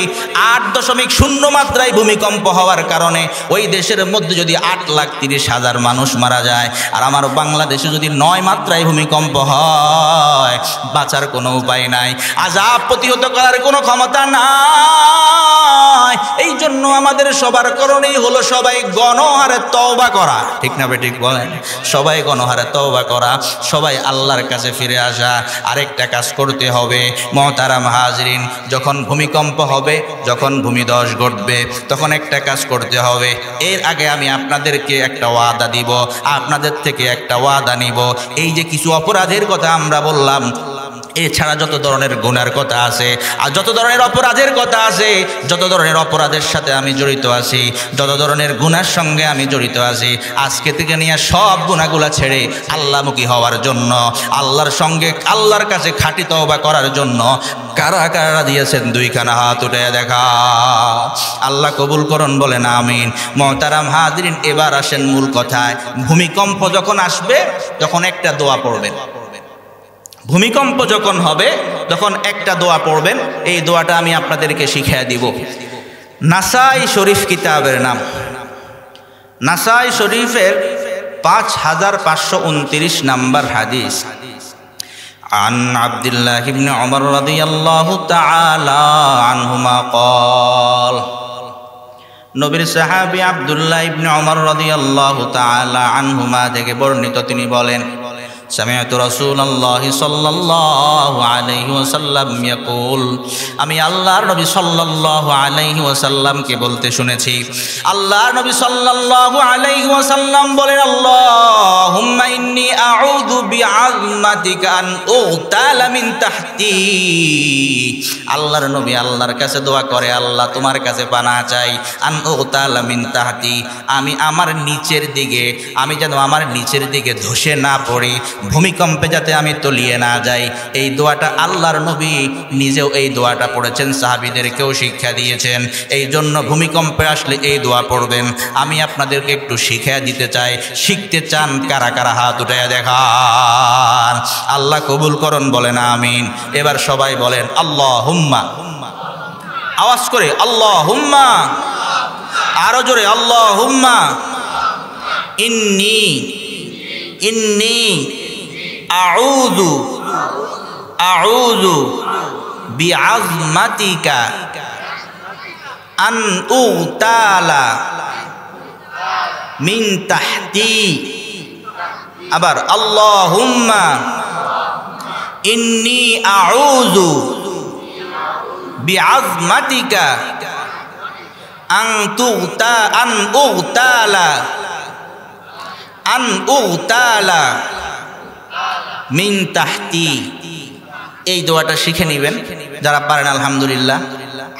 8.0 মাত্রায় ভূমিকম্প হওয়ার কারণে ওই দেশের মধ্যে যদি 8,30,000 মানুষ মারা যায়, আর আমার বাংলাদেশে যদি 9 মাত্রায় ভূমিকম্প হয়, বাঁচার কোনো উপায় নাই। আযাব প্রতিহত করার কোনো ক্ষমতা নাই। এই জন্য আমাদের সবার করণীয় হলো সবাই গণহারে তওবা করা। ঠিক না বেঠিক বলেন? সবাই গণহারে তওবা করা, সবাই আল্লাহর কাছে ফিরে আসা। আরেকটা কাজ করতে হবে মুহতারাম হাজিরিন, যখন ভূমিকম্প হবে, যখন ভূমিধস ঘটবে, তখন একটা কাজ করতে হবে। এর আগে আমি আপনাদেরকে একটা ওয়াদা দিব, আপনাদের থেকে একটা ওয়াদা নিব। এই যে কিছু অপরাধের কথা আমরা বললাম, এছাড়া যত ধরনের গুনার কথা আছে, আর যত ধরনের অপরাধের কথা আছে, যত ধরনের অপরাধের সাথে আমি জড়িত আছি, যত ধরনের গুনার সঙ্গে আমি জড়িত আছি, আজকে থেকে নিয়ে সব গুনাহগুলা ছেড়ে আল্লাহমুখী হওয়ার জন্য, আল্লাহর সঙ্গে, আল্লাহর কাছে খাঁটি তওবা করার জন্য কারা কারা দিয়েছেন? 2খানা হাত উঠে দেখা। আল্লাহ কবুল করুন, বলেন আমিন। মুহতারাম হাজিরিন, এবার আসেন মূল কথায়। ভূমিকম্প যখন আসবে, তখন একটা দোয়া পড়বেন। ভূমিকম্প যখন হবে, তখন একটা দোয়া পড়বেন। এই দোয়াটা আমি আপনাদেরকে শিখিয়ে দিব। নাসাই শরীফ কিতাবের নাম। নাসাই শরীফের 5529 নম্বর হাদিস। আন আব্দুল্লাহ ইবনে উমর রাদিয়াল্লাহু তাআলা আনহুমা قال, নবীর সাহাবী আব্দুল্লাহ ইবনে উমর রাদিয়াল্লাহু তাআলা আনহুমা থেকে বর্ণিত, তিনি বলেন, সামিআতু রাসূলুল্লাহি সাল্লাল্লাহু আলাইহি ওয়াসাল্লাম ইয়াকুল, আমি আল্লাহর নবী সাল্লাল্লাহু আলাইহি ওয়াসাল্লামকে বলতে শুনেছি। আল্লাহর নবী সাল্লাল্লাহু আলাইহি ওয়াসাল্লাম বলেন, আল্লাহুম্মা ইন্নী আউযু বিআযমাতিকা আন উগতালা মিন তাহতি। আল্লাহর নবী আল্লাহর কাছে দোয়া করে, আল্লাহ তোমার কাছে পানাহ চাই, আন উগতালা মিন তাহতি, আমি আমার নিচের দিকে, আমি যেন আমার নিচের দিকে ধসে না পড়ি, ভূমিকম্পে যাতে আমি তলিয়ে না যাই। এই দোয়াটা আল্লাহর নবী নিজেও এই দোয়াটা পড়েছেন, সাহাবীদেরকেও শিক্ষা দিয়েছেন। এই জন্য ভূমিকম্পে আসলে এই দোয়া পড়বেন। আমি আপনাদেরকে একটু শিখিয়ে দিতে চাই। শিখতে চান? কারা কারা হাত উঠাইয়া দেখান। আল্লাহ কবুল করুন, বলেন আমিন। এবার সবাই বলেন আল্লাহুম্মা, আওয়াজ করে আল্লাহুম্মা, আরো জোরে আল্লাহুম্মা ইন্নী আউযু বিআযমাতিকা আন উগতালা মিন তাহতি। আবার আল্লাহুম্মা ইন্নী আউযু বিআযমাতিকা আন উগতালা মিন তাহতি। এই দোয়াটা শিখে নেবেন যারা পারেন, আলহামদুলিল্লাহ।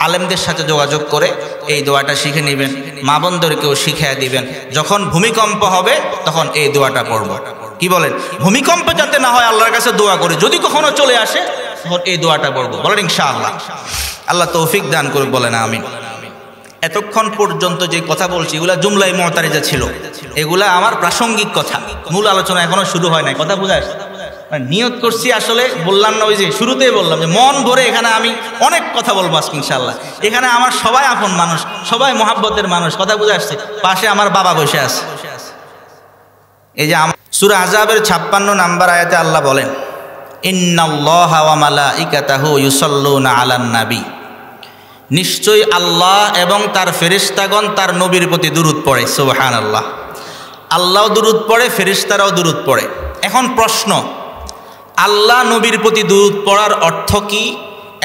আলেমদের সাথে যোগাযোগ করে এই দোয়াটা শিখে নেবেন, মা বোনদেরকেও শিখিয়ে দিবেন। যখন ভূমিকম্প হবে তখন এই দোয়াটা পড়ব। কি বলেন? ভূমিকম্প যাতে না হয় আল্লাহর কাছে দোয়া করে, যদি কখনো চলে আসে তখন এই দোয়াটা পড়ব। বলেন ইনশাআল্লাহ। আল্লাহ তৌফিক দান করুক, বলেন আমিন। এতক্ষণ পর্যন্ত যে কথা বলছি এগুলা জুমলাই মুতারিজা ছিল, এগুলা আমার প্রাসঙ্গিক কথা, মূল আলোচনা এখনো শুরু হয় নাই। কথা বুঝা আসছে? নিয়ত করছি, আসলে বললাম না, ওই যে শুরুতেই বললাম যে মন ভরে এখানে আমি অনেক কথা বলবো আজকে ইনশাআল্লাহ। এখানে আমার সবাই আপন মানুষ, সবাই মহাব্বতের মানুষ। কথা বুঝা আসছে? পাশে আমার বাবা বসে আছে। এই যে সূরা আহজাবের 56 নম্বর আয়াতে আল্লাহ বলেন, ইন্নাল্লাহা ওয়া মালাইকাতাহু ইউসাল্লুনা আলান নাবী, নিশ্চয়ই আল্লাহ এবং তার ফেরেশতাগণ তার নবীর প্রতি দুরূদ পড়ে। সুবহানাল্লাহ। আল্লাহও দুরূদ পড়ে, ফেরেশতারাও দুরূদ পড়ে। এখন প্রশ্ন, আল্লাহ নবীর প্রতি দুরূদ পড়ার অর্থ কি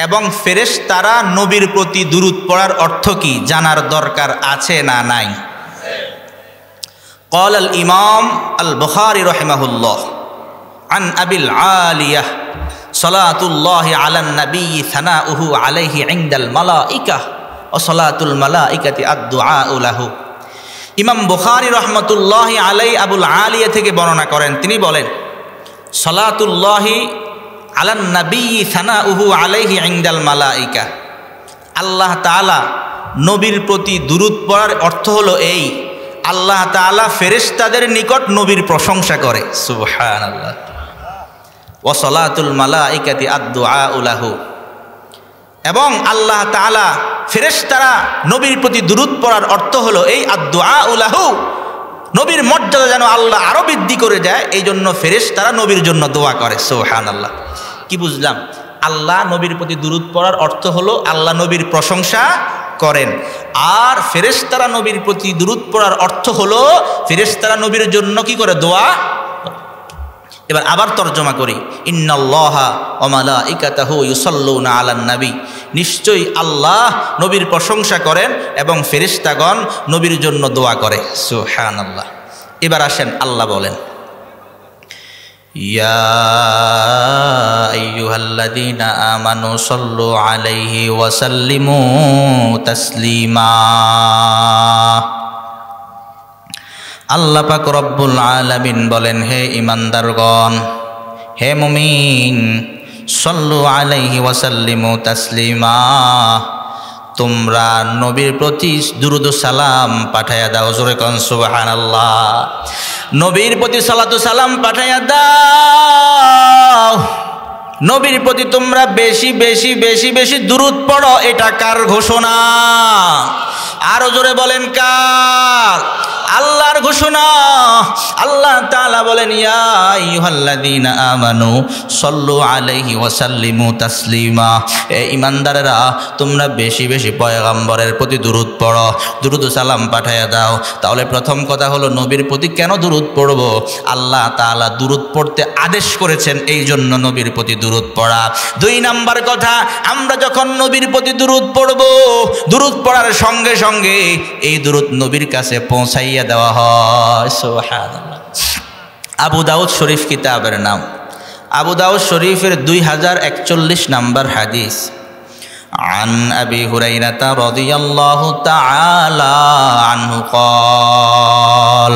এবং ফেরেশতারা নবীর প্রতি দুরূদ পড়ার অর্থ কি জানার দরকার আছে না নাই? قال الإمام البخاري رحمه الله عن أبي العالية সালাতুল্লাহি আলান নবী সানাউহু আলাইহি ইনদাল মালাইকা ওয়া সালাতুল মালাইকাতি আদ-দুআউ লাহু। ইমাম বুখারী রাহমাতুল্লাহি আলাইহি আবুল আলিয়া থেকে বর্ণনা করেন, তিনি বলেন সালাতুল্লাহি আলান নবী সানাউহু আলাইহি ইনদাল মালাইকা, আল্লাহ তাআলা নবীর প্রতি দুরূদ পড়ার অর্থ হলো এই, আল্লাহ তাআলা ফেরেশতাদের নিকট নবীর প্রশংসা করে। সুবহানাল্লাহ। ওয়া সালাতুল মালাইকাতি আদ-দুআউ লাহু, এবং আল্লাহ তাআলা ফেরেশতারা নবীর প্রতি দুরূদ পড়ার অর্থ হলো এই আদ-দুআউ লাহু, নবীর মর্যাদা যেন আল্লাহ আরো বৃদ্ধি করে যায়, এই জন্য ফেরেশতারা নবীর জন্য দোয়া করে। সুবহানাল্লাহ। কি বুঝলাম? আল্লাহ নবীর প্রতি দুরূদ পড়ার অর্থ হলো আল্লাহ নবীর প্রশংসা করেন, আর ফেরেশতারা নবীর প্রতি দুরূদ পড়ার অর্থ হলো ফেরেশতারা নবীর জন্য কি করে? দোয়া। এবার আবার তর্জমা করি, ইন্নাল্লাহা ওয়া মালাইকাতাহু ইউসাল্লুনা আলান নবী, নিশ্চয়ই আল্লাহ নবীর প্রশংসা করেন এবং ফেরেশতাগণ নবীর জন্য দোয়া করে। সুবহানাল্লাহ। এবার আসেন আল্লাহ বলেন, ইয়া আইয়ুহাল্লাযীনা আমানু সাল্লু আলাইহি ওয়া সাল্লিমু তাসলিমা। আল্লাহ পাক রব্বুল আলামিন বলেন, হে ঈমানদারগণ, হে মুমিন, সাল্লু আলাইহি ওয়া সাল্লিমু তাসলিমা, তোমরা নবীর প্রতি দুরূদ ও সালাম পাঠায়া দাও। জোরে কোন সুবহানাল্লাহ। নবীর প্রতি সালাতু সালাম পাঠায়া দাও। নবীর প্রতি তোমরা বেশি বেশি বেশি বেশি দুরূদ পড়ো। এটা কার ঘোষণা? আরো জোরে বলেন, কার? আল্লাহর ঘোষণা। আল্লাহ তাআলা বলেন, ইয়া আইয়ুহাল্লাযীনা আমানু সাল্লু আলাইহি ওয়া সাল্লিমু তাসলিমা, এ ঈমানদারেরা, তোমরা বেশি বেশি পয়গম্বরের প্রতি দুরূদ পড়ো, দুরূদ ও সালাম পাঠায়া দাও। তাহলে প্রথম কথা হলো, নবীর প্রতি কেন দুরূদ পড়ব? আল্লাহ তাআলা দুরূদ পড়তে আদেশ করেছেন, এই জন্য নবীর প্রতি দুরূদ পড়া। দুই নাম্বার কথা, আমরা যখন নবীর প্রতি দুরূদ পড়ব, দুরূদ পড়ার সঙ্গে সঙ্গে এই দুরূদ নবীর কাছে পৌঁছাইয়া দেওয়া হয়। সুবহানাল্লাহ। আবু দাউদ শরীফ কিতাবের নাম। আবু দাউদ শরীফের 2041 নম্বর হাদিস। আন আবি হুরায়রা রাদিয়াল্লাহু তাআলা আনহু قال,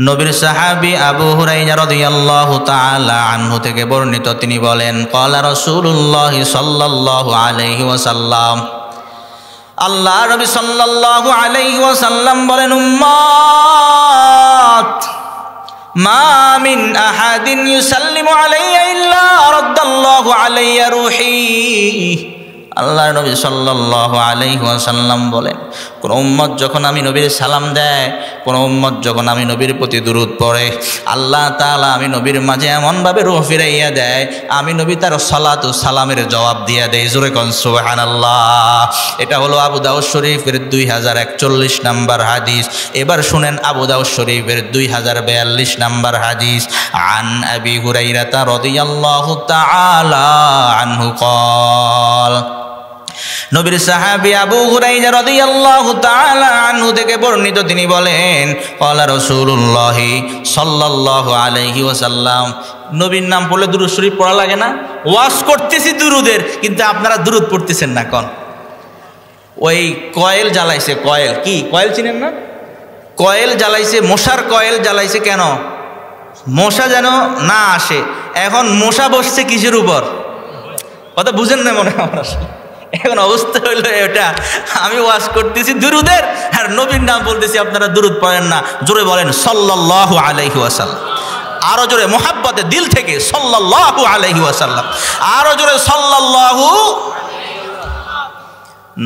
নবীর সাহাবী আবু হুরায়রা রাদিয়াল্লাহু তাআলা আনহু থেকে বর্ণিত, তিনি বলেন, ক্বালা রাসূলুল্লাহ সাল্লাল্লাহু আলাইহি ওয়াসাল্লাম, আল্লাহ নবী সাল্লাল্লাহু আলাইহি ওয়াসাল্লাম বলেন, উম্মত, মা মিন আহাদিন ইউসাল্লিমু আলাইয়া ইল্লা রাদ্দাল্লাহু আলাইয়া রূহি। আল্লাহ নবী সাল্লাল্লাহু আলাইহি ওয়াসাল্লাম বলেন, কোন উম্মত যখন আমি নবীর সালাম দেয়, কোন উম্মত যখন আমি নবীর প্রতি দুরূদ পড়ে, আল্লাহ তাআলা আমি নবীর মাঝে এমনভাবে রূহ ফিরাইয়া দেয়, আমি নবী তার সালাত ও সালামের জবাব দিয়া দেয়। জোরে কোন সুবহানাল্লাহ। এটা হলো আবু দাউদ শরীফের 2041 নম্বর হাদিস। এবার শুনেন আবু দাউদ শরীফের 2042 নম্বর হাদিস। আন আবি হুরায়রা রাদিয়াল্লাহু তাআলা আনহু قال, নবীর সাহাবী আবু হুরায়রা রাদিয়াল্লাহু তাআলা আনহু থেকে বর্ণিত, তিনি বলেন, ক্বালা রাসূলুল্লাহ সাল্লাল্লাহু আলাইহি ওয়াসাল্লাম, নবীর নাম বলে দুরূদ শরীফ পড়া লাগে না? ওয়াজ করতেছি দুরূদের, কিন্তু আপনারা দুরূদ পড়তেছেন না কোন? ওই কয়েল জ্বালাইছে, কয়েল, কি কয়েল চিনেন না? কয়েল জ্বালাইছে, মশার কয়েল জ্বালাইছে। কেন? মশা যেন না আসে। এখন মশা বসছে কিসের উপর? কথা বুঝেন না মনে হয় আমার। এখন অবস্থা হইলো এটা, আমি ওয়াজ করতেছি দুরূদের আর নবীর নাম বলতেছি, আপনারা দুরূদ পড়েন না। জোরে বলেন সাল্লাল্লাহু আলাইহি ওয়াসাল্লাম। আরো জোরে মোহাব্বতে দিল থেকে সাল্লাল্লাহু আলাইহি ওয়াসাল্লাম। আরো জোরে সাল্লাল্লাহু।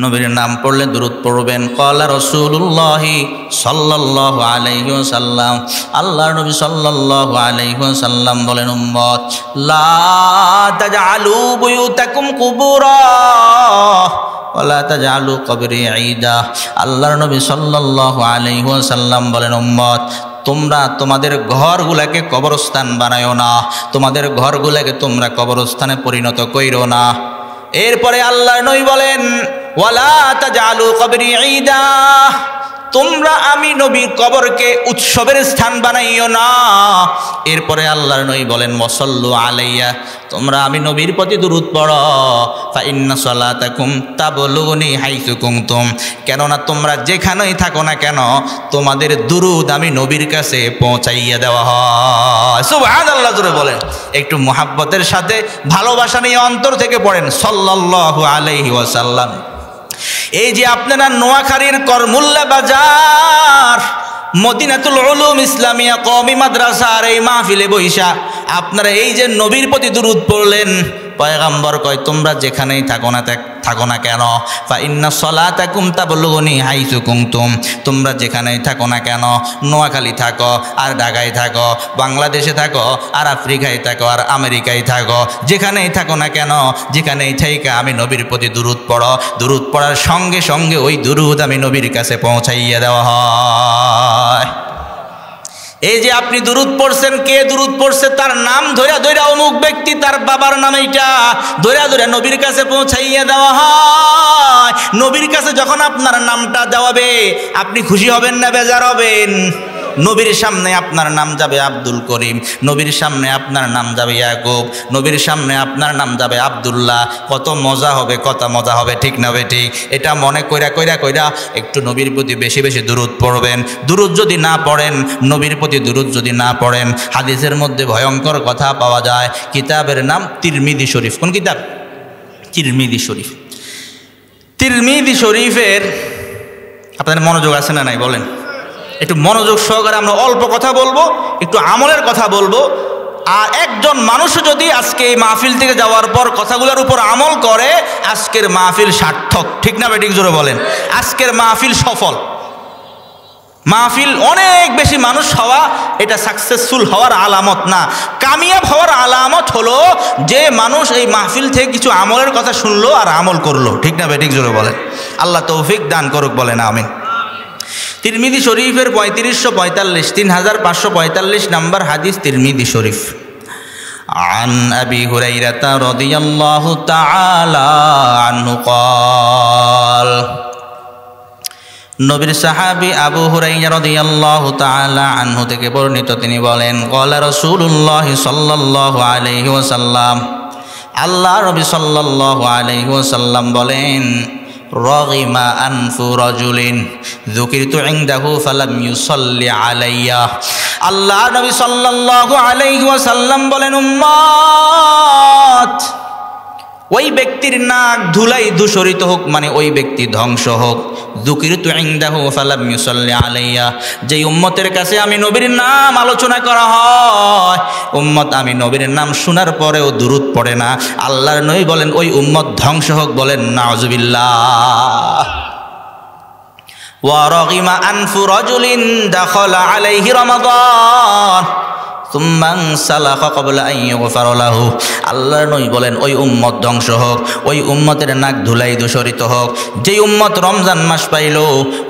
নবীর নাম পড়লে দুরূদ পড়বেন। ক্বালা রাসূলুল্লাহ সাল্লাল্লাহু আলাইহি ওয়াসাল্লাম, আল্লাহর নবী সাল্লাল্লাহু আলাইহি ওয়াসাল্লাম বলেন, উম্মত, লা তাজআলু বুয়ুতাকুম কুবুরা ওয়ালা তাজআলু কবরি ঈদা। আল্লাহর নবী সাল্লাল্লাহু আলাইহি ওয়াসাল্লাম বলেন, উম্মত, তোমরা তোমাদের ঘরগুলাকে কবরস্থান বানায়ো না, তোমাদের ঘরগুলাকে তোমরা কবরস্থানে পরিণত কইরো না। এরপরে আল্লাহর নবী বলেন, ওয়ালা তাজআলু কবরি ঈদা, তোমরা আমি নবীর কবরকে উৎসবের স্থান বানাইও না। এরপরে আল্লাহর নবী বলেন ওয়াসাল্লু আলাইয়া, তোমরা আমি নবীর প্রতি দুরূদ পড়ো। ফা ইন্না সালাতাকুম তাবলুগুনি হাইসু কুনতুম, কেননা তোমরা যেখানেই থাকো না কেন তোমাদের দুরূদ আমি নবীর কাছে পৌঁছাইয়া দেওয়া হয়। সুবহানাল্লাহ জোরে বলেন। একটু মুহাব্বতের সাথে ভালোবাসা নিয়ে অন্তর থেকে পড়েন সাল্লাল্লাহু আলাইহি ওয়াসাল্লাম। এই যে আপনারা নোয়াখালীর করমুল্লা বাজার মদিনাতুল উলুম ইসলামিয়া কওমি মাদ্রাসার এই মাহফিলে বইসা আপনারা এই যে নবীর প্রতি দুরূদ পড়লেন, পয়গম্বর কয় তোমরা যেখানেই থাকো না কেন ফা ইন্না সালাতাকুম তাবলুগুনি হাইসু কুনতুম, তোমরা যেখানেই থাকো না কেন, নোয়াখালী থাকো আর ঢাকায় থাকো, বাংলাদেশে থাকো আর আফ্রিকায় থাকো আর আমেরিকায় থাকো, যেখানেই থাকো না কেন, যেখানেই থাইকা আমি নবীর প্রতি দুরূদ পড়ো। দুরূদ পড়ার সঙ্গে সঙ্গে ওই দুরূদ আমি নবীর কাছে পৌঁছাইয়া দেওয়া হয়। এই যে আপনি দুরূদ পড়ছেন, কে দুরূদ পড়ছে তার নাম ধইরা ধইরা অমুক ব্যক্তি তার বাবার নাম এইটা ধইরা ধইরা নবীর কাছে পৌঁছাইয়া দেওয়া হয়। নবীর কাছে যখন আপনার নামটা যাওয়াবে আপনি খুশি হবেন না বেজার হবেন? নবীর সামনে আপনার নাম যাবে আব্দুল করিম, নবীর সামনে আপনার নাম যাবে ইয়াকুব, নবীর সামনে আপনার নাম যাবে আব্দুল্লাহ। কত মজা হবে, কত মজা হবে, ঠিক না ঠিক? এটা মনে কইরা কইরা কইরা একটু নবীর প্রতি বেশি বেশি দুরূদ পড়বেন। দুরূদ যদি না পড়েন, নবীর প্রতি দুরূদ যদি না পড়েন, হাদিসের মধ্যে ভয়ঙ্কর কথা পাওয়া যায়। কিতাবের নাম তিরমিজি শরীফ। কোন কিতাব? তিরমিজি শরীফ। তিরমিজি শরীফের আপনাদের মনোযোগ আছে না নাই বলেন? একটু মনোযোগ সহকারে আমরা অল্প কথা বলবো, একটু আমলের কথা বলবো। আর একজন মানুষ যদি আজকে এই মাহফিল থেকে যাওয়ার পর কথাগুলোর উপর আমল করে, আজকের মাহফিল সার্থক, ঠিক না ঠিক জোরে বলেন? আজকের মাহফিল সফল। মাহফিল অনেক বেশি মানুষ হওয়া এটা সাকসেসফুল হওয়ার আলামত না, কামিয়াব হওয়ার আলামত হলো যে মানুষ এই মাহফিল থেকে কিছু আমলের কথা শুনলো আর আমল করলো, ঠিক না ঠিক জোরে বলেন? আল্লাহ তৌফিক দান করুক, বলেন আমিন। তিরমিজি শরীফের 3545 3545 নম্বর হাদিস তিরমিজি শরীফ। عن أبي هريرة رضي الله تعالى عنه قال, নবীর সাহাবী আবু হুরায়রা রাদিয়াল্লাহু তাআলা আনহু থেকে বর্ণিত, তিনি বলেন ক্বালা রাসূলুল্লাহ সাল্লাল্লাহু আলাইহি ওয়াসাল্লাম, আল্লাহর নবী সাল্লাল্লাহু আলাইহি ওয়াসাল্লাম বলেন, রাগিমা আনফু রাজুলিন যুকিরতু ইনদাহু ফালাম ইউসাল্লি আলাইয়া। আল্লাহ নবী সাল্লাল্লাহু আলাইহি ওয়াসাল্লাম বলেন, উম্মত, ওই ব্যক্তির নাক ধুলাই দূষরিত হোক, মানে ওই ব্যক্তি ধ্বংস হোক। যুকিরতু ইনদাহু ফালাম ইউসাল্লি আলাইয়া, যেই উম্মতের কাছে আমি নবীর নাম আলোচনা করা হয়, উম্মত আমি নবীর নাম শোনার পরেও দুরূদ পড়ে না, আল্লাহর নবী বলেন ওই উম্মত ধ্বংস হোক। বলেন নাউজুবিল্লাহ। ওয়া রাগিমা আনফু রাজুলিন দাখালা আলাইহি রমাদান সুম্মান সালাখা ক্বাবলা আন ইউগফার লাহু। আল্লাহর নবী বলেন ওই উম্মত ধ্বংস হোক, ওই উম্মতের নাক ধুলাই দূষরিত হোক যেই উম্মত রমজান মাস পাইল,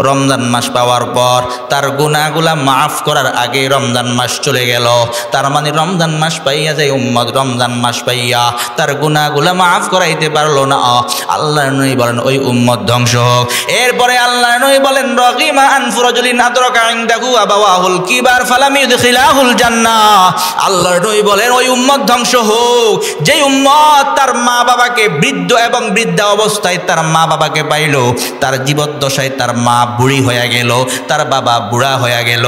রমজান মাস পাওয়ার পর তার গুনাহগুলা মাফ করার আগে রমজান মাস চলে গেল। তার মানে রমজান মাস পাইয়া যে উম্মত রমজান মাস পাইয়া তার গুনাহগুলা মাফ করাইতে পারলো না, আল্লাহর নবী বলেন ওই উম্মত ধ্বংস হোক। এরপরে আল্লাহর নবী বলেন রাগিমা আনফু রাজুলিন আদরাকা ইনদাহু আবাওয়াহুল কিবার ফালাম ইউদখিলাহুল জান্নাহ। আল্লাহর নবী বলেন ওই উম্মত ধ্বংস হোক যেই উম্মত তার মা বাবাকে বৃদ্ধ এবং বৃদ্ধা অবস্থায় তার মা বাবাকে পাইল, তার জীবদ্দশায় তার মা বুড়ি হয়ে গেল, তার বাবা বুড়া হয়ে গেল।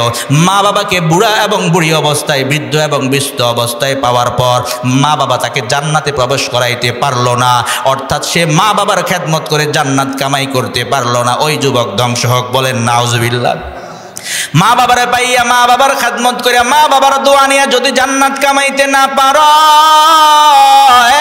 মা বাবাকে বুড়া এবং বুড়ি অবস্থায়, বৃদ্ধ এবং বৃদ্ধ অবস্থায় পাওয়ার পর মা বাবা তাকে জান্নাতে প্রবেশ করাইতে পারলো না, অর্থাৎ সে মা বাবার খেদমত করে জান্নাত কামাই করতে পারলো না, ওই যুবক ধ্বংস হোক। বলেন নাউজুবিল্লাহ। মা বাবারে পাইয়া মা বাবার খেদমত করিয়া মা বাবার দোয়া নিয়া যদি জান্নাত কামাইতে না পারো,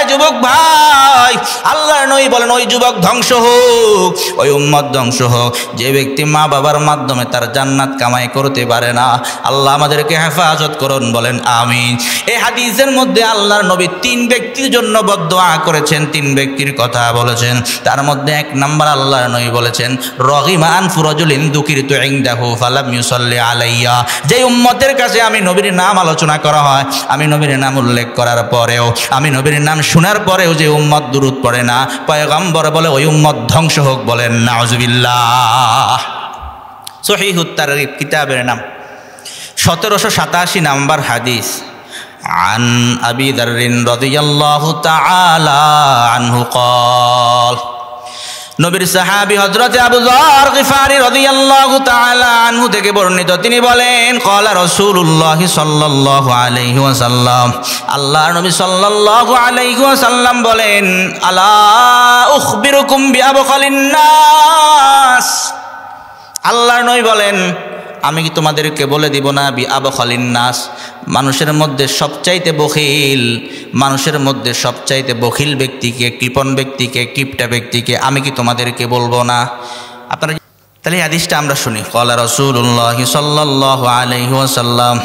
যুবক ভাই, আল্লাহর নবী বলেন ওই যুবক ধ্বংস হোক, ওই উম্মত ধ্বংস হোক যে ব্যক্তি মা বাবার মাধ্যমে তার জান্নাত কামাই করতে পারে না। আল্লাহ আমাদেরকে হেফাজত করুন, বলেন আমিন। এই হাদিসের মধ্যে আল্লাহর নবী 3 ব্যক্তির জন্য বদদোয়া করেছেন, 3 ব্যক্তির কথা বলেছেন। তার মধ্যে 1 নাম্বার আল্লাহর নবী বলেছেন রাগিমা আনফু রাজুলিন যুকিরতু ইনদাহু ফালাম ইউসাল্লি আলাইয়া, যে উম্মতের কাছে আমি নবীর নাম আলোচনা করা হয়, আমি নবীর নাম উল্লেখ করার পরেও, আমি নবীর নাম শোনার পরেও যে উম্মত দুরূদ পড়ে না, পয়গম্বর বলে ওই উম্মত ধ্বংস হোক। বলেন নাউজুবিল্লাহ। সহিহুত তারগিব কিতাবের নাম, 1787 নাম্বার হাদিস। আন আবি যাররিন রাদিয়াল্লাহু তাআলা আনহু قال, নবীর সাহাবী হযরত আবু যর গিফারি রাদিয়াল্লাহু তাআলা আনহু থেকে বর্ণিত, তিনি বলেন ক্বালা রাসূলুল্লাহ সাল্লাল্লাহু আলাইহি ওয়াসাল্লাম, আল্লাহর নবী সাল্লাল্লাহু আলাইহি ওয়াসাল্লাম বলেন, আলা উখবিরুকুম বিআবখালিন নাস, আল্লাহর নবী বলেন, আমি কি তোমাদেরকে বলে দিব না বিআবখালিন নাস, মানুষের মধ্যে সবচাইতে বখিল, মানুষের মধ্যে সবচাইতে বখিল ব্যক্তিকে, কৃপণ ব্যক্তিকে, কিপটা ব্যক্তিকে আমি কি তোমাদেরকে বলবো না? আপনারা তাহলে এই হাদিসটা আমরা শুনি। ক্বালা রাসূলুল্লাহ সাল্লাল্লাহু আলাইহি ওয়াসাল্লাম,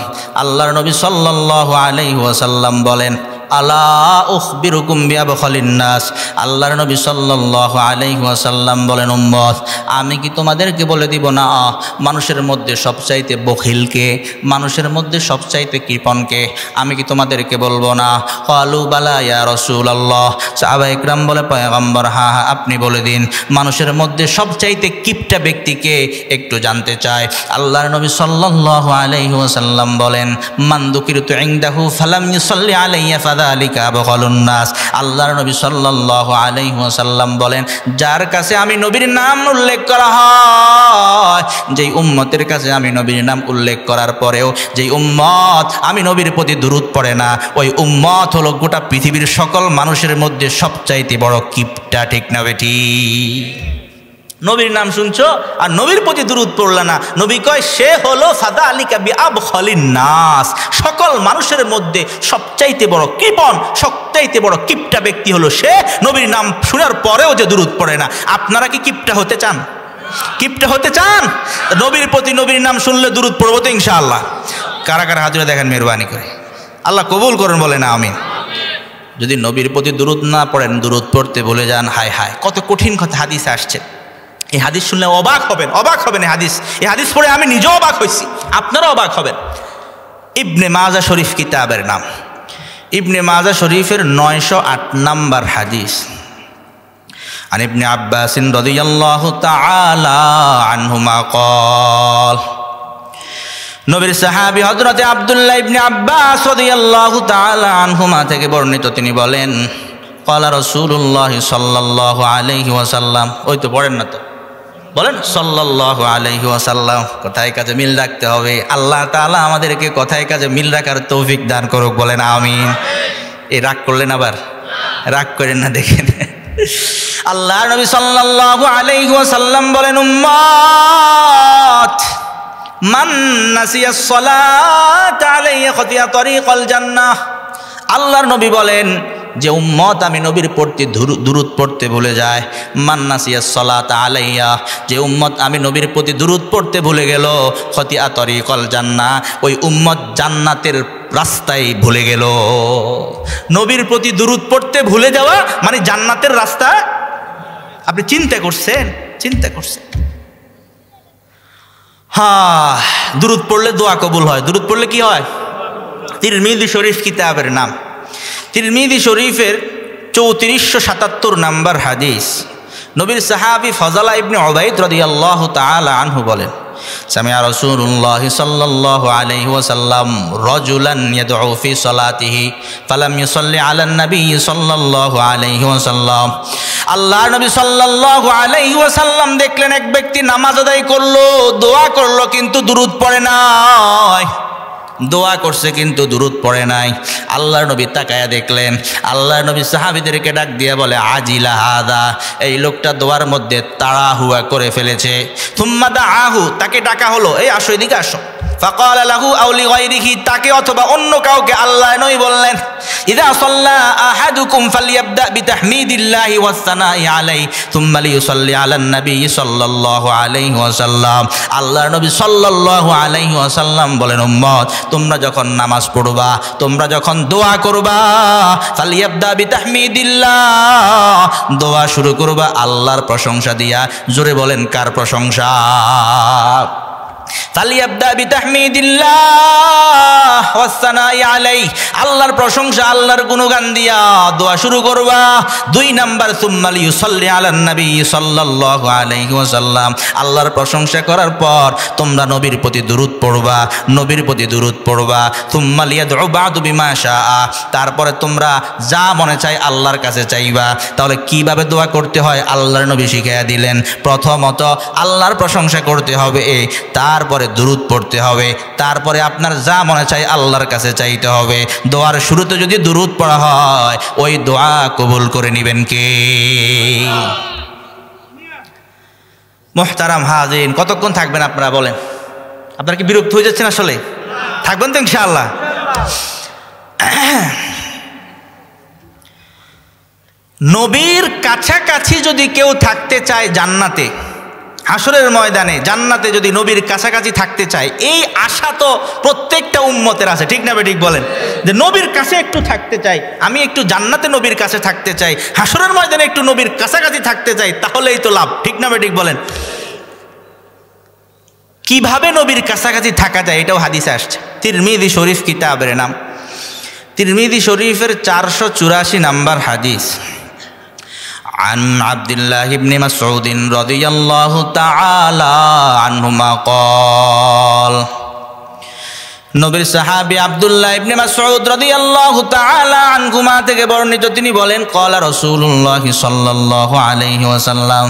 আল্লাহর নবী সাল্লাল্লাহু আলাইহি ওয়াসাল্লাম বলেন, আলা উখবিরুকুম বিআবখালিন নাস, আল্লাহর নবী সাল্লাল্লাহু আলাইহি ওয়াসাল্লাম বলেন, উম্মত আমি কি তোমাদেরকে বলে দিব না মানুষের মধ্যে সবচাইতে বখিলকে, মানুষের মধ্যে সবচাইতে কৃপণকে আমি কি তোমাদেরকে বলবো না? ক্বালু বালা ইয়া রাসূলুল্লাহ, সাহাবায়ে কিরাম বলে, পয়গম্বর হ্যাঁ হ্যাঁ আপনি বলে দিন, মানুষের মধ্যে সবচাইতে কিপটা ব্যক্তিকে একটু জানতে চায়। আল্লাহর নবী সাল্লাল্লাহু আলাইহি ওয়াসাল্লাম বলেন, মান যুকিরতু ইনদাহু ফালাম ইউসাল্লি আলাইয়া ফাযালিকা আবখালুন নাস, আল্লাহর নবী সাল্লাল্লাহু আলাইহি ওয়াসাল্লাম বলেন, যার কাছে আমি নবীর নাম উল্লেখ করা হয়, যেই উম্মতের কাছে আমি নবীর নাম উল্লেখ করার পরেও যেই উম্মত আমি নবীর প্রতি দুরূদ পড়ে না, ওই উম্মত হলো গোটা পৃথিবীর সকল মানুষের মধ্যে সবচাইতে বড় কিপটা। ঠিক না বেটি? নবীর নাম শুনছো আর নবীর প্রতি দুরূদ পড়লা না, নবী কয় সে হলো ফাযালিকা বিআবখালিন নাস, সকল মানুষের মধ্যে সবচাইতে বড় কৃপণ, সবচাইতে বড় কিপটা ব্যক্তি হলো সে, নবীর নাম শোনার পরেও যে দুরূদ পড়ে না। আপনারা কি কিপটা হতে চান? কিপটা হতে চান? নবীর প্রতি নবীর নাম শুনলে দুরূদ পড়বো তো ইনশাআল্লাহ। কারা কারা হাজিরা দেখেন মেহরবানি করে, আল্লাহ কবুল করেন, বলে না আমিন। যদি নবীর প্রতি দুরূদ না পড়েন, দুরূদ পড়তে ভুলে যান, হায় হায় কত কঠিন কথা হাদিস আসছে। এই হাদিস শুনলে অবাক হবেন, অবাক হবেন। এই হাদিস পড়ে আমি নিজেও অবাক হয়েছি, আপনারা অবাক হবেন। ইবনে মাজা শরীফ কিতাবের নাম, ইবনে মাজা শরীফের 908 নাম্বার হাদিস। আন ইবনে আব্বাস রাদিয়াল্লাহু তাআলা আনহুমা قال, নবীর সাহাবী হযরত আব্দুল্লাহ ইবনে আব্বাস রাদিয়াল্লাহু তাআলা আনহুমা থেকে বর্ণিত, তিনি বলেন, ক্বালা রাসূলুল্লাহ সাল্লাল্লাহু আলাইহি ওয়াসাল্লাম, ওই তো পড়েন না তো, বলেন সাল্লাল্লাহু আলাইহি ওয়াসাল্লাম। কথায় কাজে মিল রাখতে হবে। আল্লাহ তাআলা আমাদেরকে কথায় কাজে মিল রাখার তৌফিক দান করুক, বলেন আমিন। এই রাগ করলেন, আবার রাগ করেন না, দেখেন আল্লাহর নবী সাল্লাল্লাহু আলাইহি ওয়াসাল্লাম বলেন, উম্মত মান নাসিয়াস সালাতা আলাইয়া খাতিয়া তরিকাল জান্নাহ, আল্লাহর নবী বলেন, যে উম্মত আমি নবীর প্রতি দুরূদ পড়তে ভুলে যায়, মান নাসিয়াস সালাতা আলাইয়া, যে উম্মত আমি নবীর প্রতি দুরূদ পড়তে ভুলে গেল, খাতিয়া তরিকাল জান্নাহ, ওই উম্মত জান্নাতের রাস্তায় ভুলে গেল। নবীর প্রতি দুরূদ পড়তে ভুলে যাওয়া মানে জান্নাতের রাস্তা। আপনি চিন্তা করছেন? চিন্তা করছেন? হ্যাঁ, দুরূদ পড়লে দোয়া কবুল হয়। দুরূদ পড়লে কি হয়? তিরমিজি শরীফ কিতাবের নাম, তিরমিজি শরীফের 3477 নাম্বার হাদিস। নবীর সাহাবী ফজলা ইবনে উবাইদ রাদিয়াল্লাহু তাআলা আনহু বলেন, সামিআ রাসূলুল্লাহ সাল্লাল্লাহু আলাইহি ওয়াসাল্লাম রাজুলান ইয়াদউ ফি সালাতিহি ফালাম ইউসাল্লি আলান নবী সাল্লাল্লাহু আলাইহি ওয়াসাল্লাম, আল্লাহর নবী সাল্লাল্লাহু আলাইহি ওয়াসাল্লাম দেখলেন এক ব্যক্তি নামাজ আদায় করলো, দোয়া করলো, কিন্তু দুরূদ পড়ে নাই। দোয়া করছে কিন্তু দুরূদ পড়ে নাই। আল্লাহর নবী তাকায়া দেখলেন, আল্লাহর নবী সাহাবীদেরকে ডাক দিয়ে বলে, আজিলা হাদা, এই লোকটা দোয়ার মধ্যে তাড়াহুড়া করে ফেলেছে। থুম্মা দাআহু, তাকে ডাকা হলো, এই আসো, এদিকে আসো। ফাকাল লাহু আও লিগাইরিহি, তাকে অথবা অন্য কাউকে আল্লাহর নবী বললেন, ইযা সাল্লা আহাদুকুম ফালইয়াবদা বিতাহমিদিল্লাহি ওয়াস সানাই আলাইহি থুম্মা লিয়ুসাল্লি আলান নবী সাল্লাল্লাহু আলাইহি ওয়াসাল্লাম। আল্লাহর নবী সাল্লাল্লাহু আলাইহি ওয়াসাল্লাম বলেন, উম্মত তোমরা যখন নামাজ পড়বা, তোমরা যখন দোয়া করবা, ফালইয়াবদা বিতাহমিদিল্লাহ, দোয়া শুরু করবা আল্লাহর প্রশংসা দিয়া। জোরে বলেন কার প্রশংসা? ফালিয়াবদা বিতাহমিদিল্লাহ ওয়াস সানাই আলাইহি, আল্লাহর প্রশংসা আল্লাহর গুণগান দিয়া দোয়া শুরু করবা। 2 নাম্বার সুম্মা লিয়ুসাল্লি আলান নবী সাল্লাল্লাহু আলাইহি ওয়াসাল্লাম, আল্লাহর প্রশংসা করার পর তোমরা নবীর প্রতি দুরূদ পড়বা, নবীর প্রতি দুরূদ পড়বা। সুম্মা লিয়াদউ বা'দু বিমা শাআ, তারপরে তোমরা যা মনে চাই আল্লাহর কাছে চাইবা। তাহলে কিভাবে দোয়া করতে হয় আল্লাহর নবী শিখিয়ে দিলেন। প্রথমত আল্লাহর প্রশংসা করতে হবে, তারপরে দুরূদ পড়তে হবে, তারপরে আপনার যা মনে চাই আল্লাহর কাছে চাইতে হবে। দোয়ার শুরুতে যদি দুরূদ পড়া হয় ওই দোয়া কবুল করে নেবেন কে? মুহতারাম হাজিরিন, কতক্ষণ থাকবেন আপনারা বলেন? আপনারা কি বিরক্ত হয়ে যাচ্ছেন? আসলে থাকবেন তো ইনশাআল্লাহ। নবীর কাছাকাছি যদি কেউ থাকতে চায় জান্নাতে, হাসরের ময়দানে জান্নাতে যদি নবীর কাছাকাছি থাকতে চায়, এই আশা তো প্রত্যেকটা উম্মতের আছে, ঠিক না ঠিক বলেন? যে নবীর কাছে একটু থাকতে চাই, আমি একটু জান্নাতে নবীর কাছে থাকতে চাই, হাসরের ময়দানে একটু নবীর কাছাকাছি থাকতে চাই, তাহলেই তো লাভ, ঠিক না ঠিক বলেন? কিভাবে নবীর কাছাকাছি থাকা যায় এটাও হাদিসে আসছে। তিরমিজি শরীফ কিতাবের নাম, তিরমিজি শরীফের 484 নাম্বার হাদিস। عن عبد الله بن مسعود رضي الله تعالى عنهما قال, নবীর সাহাবী আব্দুল্লাহ ইবনে মাসউদ রাদিয়াল্লাহু তাআলা আনহুমা থেকে বর্ণিত, তিনি বলেন, ক্বালা রাসূলুল্লাহ সাল্লাল্লাহু আলাইহি ওয়াসাল্লাম,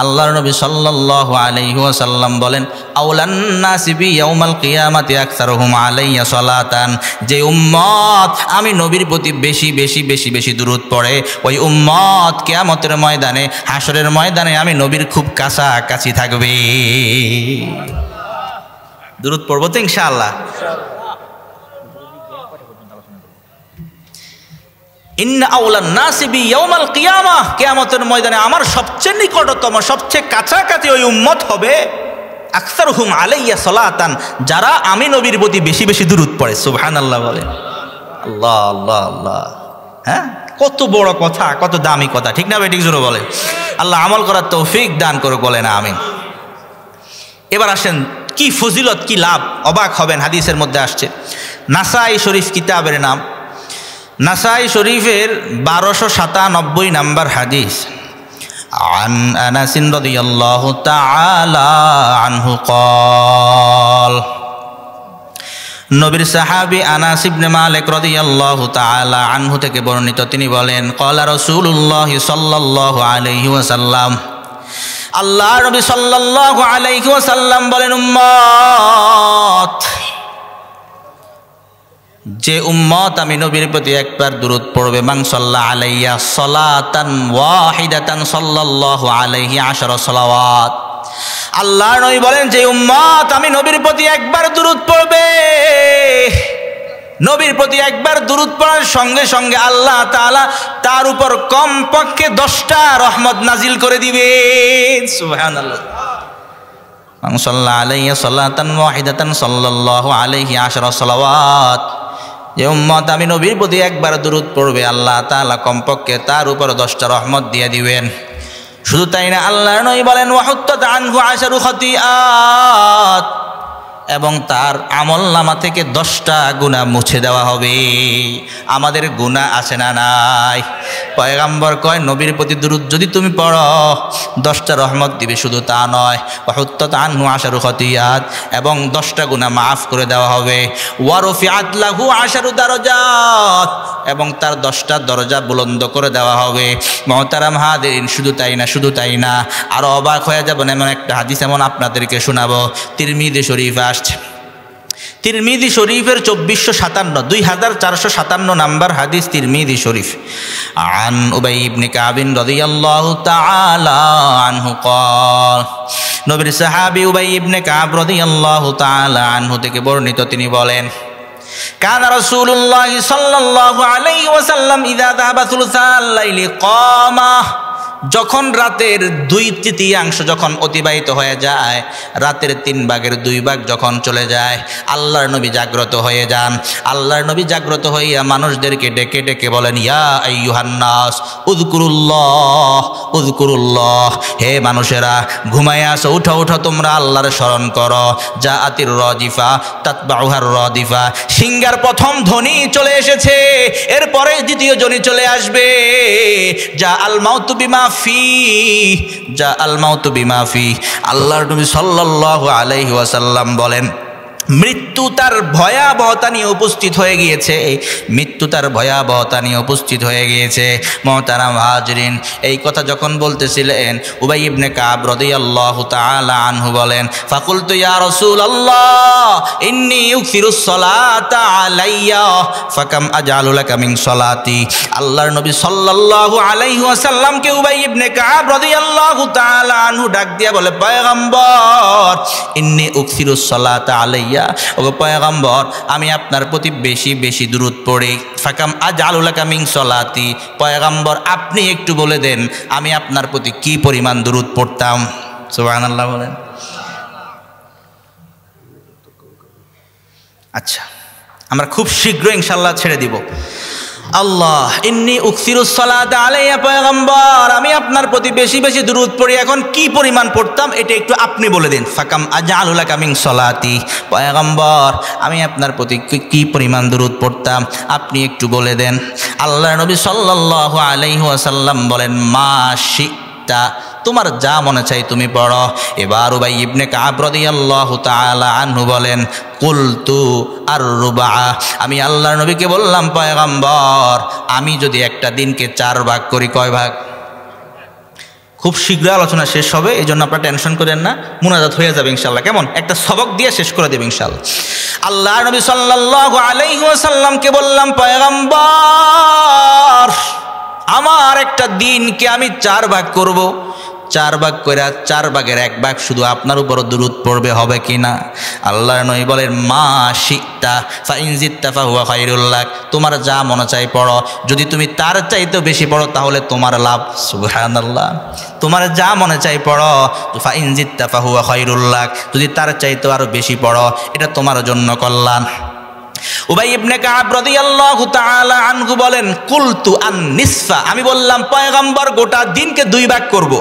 আল্লাহর নবী সাল্লাল্লাহু আলাইহি ওয়াসাল্লাম বলেন, আউলান নাসি বি ইয়াউমাল কিয়ামাতি আকসারুহুম আলাইয়া সালাতান, যে উম্মত আমি নবীর প্রতি বেশি বেশি বেশি বেশি দুরূদ পড়ে ওই উম্মত কিয়ামতের ময়দানে, হাসরের ময়দানে আমি নবীর খুব কাছাকাছি থাকবে। দুরূদ পড়ব তো ইনশাআল্লাহ। ইন্না আউলান নাসি বি ইয়াউমাল কিয়ামাহ, কিয়ামতের ময়দানে আমার সবচেয়ে নিকটতম সবচেয়ে কাছাকাছি ওই উম্মত হবে আকসারুহুম আলাইয়া সালাতান, যারা আমি নবীর প্রতি বেশি বেশি দুরূদ পড়ে। সুবহানাল্লাহ বলেন। আল্লাহ আল্লাহ আল্লাহ, হ্যাঁ কত বড় কথা, কত দামি কথা, ঠিক না বেঠিক জোরে বলে? আল্লাহ আমল করার তৌফিক দান করে, বলেন আমিন। এবার আসেন কি ফজিলত, কি লাভ, অবাক হবেন। হাদিসের মধ্যে আসছে, নাসাই শরীফ কিতাবের নাম, নাসাই শরীফের 1297 নাম্বার হাদিস। عن أنس رضي الله تعالى عنه قال, নবীর সাহাবী আনাস ইবনে মালিক রাদিয়াল্লাহু তাআলা আনহু থেকে বর্ণিত, তিনি বলেন, ক্বালা রাসূলুল্লাহ সাল্লাল্লাহু আলাইহি ওয়াসাল্লাম, আল্লাহর নবী সাল্লাল্লাহু আলাইহি ওয়াসাল্লাম বলেন, উম্মত, যে উম্মত আমি নবীর প্রতি একবার দুরূদ পড়বে, মান সাল্লা আলাইয়া সালাতান ওয়াহিদাতান সাল্লাল্লাহু আলাইহি 10 সালাওয়াত, আল্লাহর নবী বলেন যে উম্মত আমি নবীর প্রতি একবার দুরূদ পড়বে, নবীর প্রতি একবার দুরূদ পড়ার সঙ্গে সঙ্গে আল্লাহ তাআলা তার উপর কমপক্ষে 10টা রহমত নাজিল করে দিবেন। সুবহানাল্লাহ। মান সাল্লা আলাইয়া সালাতান ওয়াহিদাতান সাল্লাল্লাহু আলাইহি 10 সালাওয়াত, যে উম্মত আমি নবীর প্রতি একবার দুরূদ পড়বে আল্লাহ তাআলা কমপক্ষে তার উপর 10টা রহমত দিয়ে দিবেন। শুধু তাই না, আল্লাহর নবী বলেন, ওয়াহুত্তাত আনহু 10 খাতিয়াত, এবং তার আমলনামা থেকে 10টা গুনাহ মুছে দেওয়া হবে। আমাদের গুনাহ আছে না নাই? পয়গম্বর কয়, নবীর প্রতি দুরূদ যদি তুমি পড়ো 10টা রহমত দিবে, শুধু তা নয়, ওয়াহুত্তাত আনহু 10 খাতিয়াত, এবং 10টা গুনাহ মাফ করে দেওয়া হবে। ওয়া রুফিআত লাহু 10 দারাজাত, এবং তার 10টা দরজা বুলন্দ করে দেওয়া হবে। মুহতারাম হাজিরিন, শুধু তাই না, শুধু তাই না, আরো অবাক হয়ে যাবেন এমন একটা হাদিস এমন আপনাদেরকে শোনাবো। তিরমিজি শরীফে আসছে, তিরমিজি শরীফের 2457 নাম্বার হাদিস, তিরমিজি শরীফ। আন উবাই ইবনে কাব রাদিয়াল্লাহু তাআলা আনহু قال, নবীর সাহাবী উবাই ইবনে কাব রাদিয়াল্লাহু তাআলা আনহু থেকে বর্ণিত, তিনি বলেন, কানা রাসূলুল্লাহ সাল্লাল্লাহু আলাইহি ওয়াসাল্লাম ইযা যাহাবা সুলসাল লাইলি কামা যখন রাতের 2/3 যখন অতিবাহিত হয়ে যায়, রাতের 3/2 যখন চলে যায়, আল্লাহর নবী জাগ্রত হয়ে যান। আল্লাহর নবী জাগ্রত হইয়া মানুষদেরকে ডেকে ডেকে বলেন, ইয়া আইয়ুহান নাস উযকুরুল্লাহ উযকুরুল্লাহ, হে মানুষেরা ঘুমায় আসো, উঠো উঠো, তোমরা আল্লাহর স্মরণ করো। জাআতির রাজিফা তাতবাউহার রাদিফা, সিংহার প্রথম ধ্বনি চলে এসেছে, এরপরে দ্বিতীয় ধ্বনি চলে আসবে। যা আল মাউতু বিমা ফি, যা আল মাউতু বিমা ফি। আল্লাহর নবী সাল্লাল্লাহু আলাইহি ওয়াসাল্লাম বলেন, মৃত্যু তার ভয়াবহতা নিয়ে উপস্থিত হয়ে গিয়েছে, মৃত্যু তার ভয়াবহতা নিয়ে উপস্থিত হয়ে গিয়েছে। মুহতারাম হাজরিন, এই কথা যখন বলতেছিলেন, উবাই ইবনে কাব রাদিয়াল্লাহু তাআলা আনহু বলেন, ফাকুলতু ইয়া রাসূলুল্লাহ ইন্নী ইউকসিরুস সালাতা আলাইয়া ফাকাম আজআলু লাকা মিন সালাতি। আল্লাহর নবী সাল্লাল্লাহু আলাইহি ওয়াসাল্লামকে উবাই ইবনে কাব রাদিয়াল্লাহু তাআলা আনহু ডাক দিয়া বলে, পয়গম্বর ইন্নী ইউকসিরুস সালাতা আলাইয়া, ওগো পয়গম্বর আমি আপনার প্রতি বেশি বেশি দুরূদ পড়ি। ফাকাম আজআলু লাকা মিন সালাতি, পয়গম্বর আপনি একটু বলে দেন আমি আপনার প্রতি কি পরিমাণ দুরূদ পড়তাম। সুবহানাল্লাহ বলেন। আচ্ছা, আমরা খুব শীঘ্র ইনশাআল্লাহ ছেড়ে দিব। আল্লাহ ইন্নী উকসিরুস সালাতা আলাইয়া, পয়গম্বর আমি আপনার প্রতি বেশি বেশি দুরূদ পড়ি, এখন কি পরিমাণ পড়তাম এটা একটু আপনি বলে দিন। ফাকাম আজআলু লাকা মিন সালাতি, পয়গম্বর আমি আপনার প্রতি কি পরিমাণ দুরূদ পড়তাম আপনি একটু বলে দেন। আল্লাহর নবী সাল্লাল্লাহু আলাইহি ওয়াসাল্লাম বলেন, মা শি'তা, তোমার যা মনে চাই তুমি পড়ো। এবার উবাই ইবনে কাব রাদিয়াল্লাহু তাআলা আনহু বলেন, কুলতু আর রুবা, আমি আল্লাহর নবীকে বললাম, পয়গম্বর আমি যদি একটা দিনকে 4 ভাগ করি, কয় ভাগ? খুব শীঘ্র আলোচনা শেষ হবে, এই জন্য আপনারা টেনশন করেন না, মুনাজাত হয়ে যাবে ইনশাআল্লাহ। কেমন? একটা সবক দিয়ে শেষ করে দেবে ইনশাআল্লাহ। আল্লাহর নবী সাল্লাল্লাহু আলাইহি ওয়াসাল্লামকে বললাম, পয়গম্বর আমার একটা দিনকে আমি 4 ভাগ করব, 4 ভাগ করে 4 ভাগের 1 ভাগ শুধু আপনার উপর দুরূদ পড়বে, হবে কিনা? আল্লাহর নবী বলেন, মা শি'তা ফাইন জিদতা ফাহুয়া খায়রুল লাক, তোমার যা মনে চাই পড়ো, যদি তুমি তার চাইতেও বেশি পড়ো তাহলে তোমার লাভ। সুবহানাল্লাহ, তোমার যা মনে চাই পড়ো, ফাইন জিদতা ফাহুয়া খায়রুল লাক, যদি তার চাইতেও আরো বেশি পড়ো এটা তোমার জন্য কল্যাণ। উবাই ইবনে কাব রাদিয়াল্লাহু তাআলা আনহু বলেন, কুলতু আন নিসফা, আমি বললাম পয়গম্বর গোটা দিনকে 2 ভাগ করব,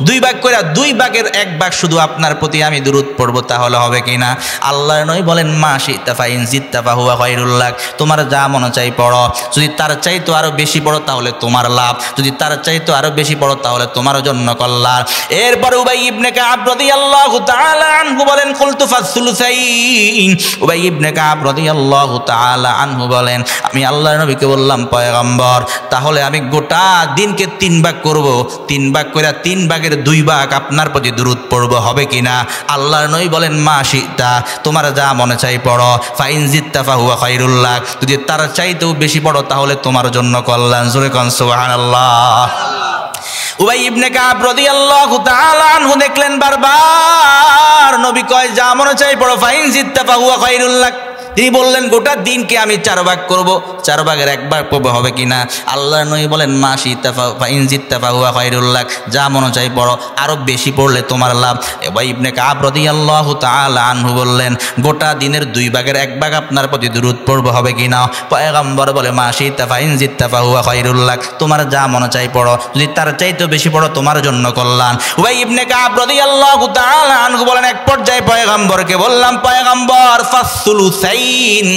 2 ভাগ করে 2 ভাগের 1 ভাগ শুধু আপনার প্রতি আমি দুরূদ পড়ব, তাহলে হবে কিনা? আল্লাহর নবী বলেন, মা শি'তা ফাইন জিদতা ফাহুয়া খায়রুল লাক, তোমার যা মনে চাই পড়ো, যদি তার চাইতো আরো বেশি পড়ো তাহলে তোমার লাভ, যদি তার চাইতো আরো বেশি পড়ো তাহলে তোমার জন্য কল্যাণ। এরপর উবাই ইবনে কাব রাদিয়াল্লাহু তাআলা আনহু বলেন, কুলতু ফাসলুসাইন, উবাই ইবনে কাব রাদিয়াল্লাহু তাআলা আনহু বলেন, আমি আল্লাহর নবীকে বললাম, পয়গম্বর তাহলে আমি গোটা দিনকে 3 ভাগ করব, 3 ভাগ করে 3 ভাগের 2 ভাগ আপনার প্রতি দুরূদ পড়ব, হবে কিনা? আল্লাহর নবী বলেন, মা শি'তা, তোমার যা মনে চাই পড়ো, ফাইন জিদতা ফাহুয়া খায়রুল লাক, যদি তার চাইতেও বেশি পড়ো তাহলে তোমার জন্য কল্যাণ। জোরে কোন সুবহানাল্লাহ। উবাই ইবনে কাব রাদিয়াল্লাহু তাআলা আনহু দেখলেন বারবার নবী কয় যা মনে চাই পড়ো, ফাইন জিদতা ফাহুয়া খায়রুল লাক, তিনি বললেন গোটা দিনকে আমি 4 ভাগ করব, 4 ভাগের 1 ভাগ পড়ব, হবে কিনা? আল্লাহর নবী বলেন, মা শি'তা ফাইন জিদতা ফাহুয়া খায়রুল লাক, যা মনে চাই পড়ো, আরো বেশি পড়লে তোমার লাভ। উবাই ইবনে কাব রাদিয়াল্লাহু তাআলা আনহু বললেন, গোটা দিনের 2 ভাগের 1 ভাগ আপনার প্রতি দুরূদ পড়ব, হবে কিনা? পয়গম্বর বলে, মা শি'তা ফাইন জিদতা ফাহুয়া খায়রুল লাক, তোমার যা মনে চাই পড়ো, যদি তার চাইতেও বেশি পড়ো তোমার জন্য কল্যাণ। উবাই ইবনে কাব রাদিয়াল্লাহু তাআলা আনহু বলেন, এক পর্যায়ে পয়গম্বরকে বললাম, পয়গম্বর ফাসলুসাইন,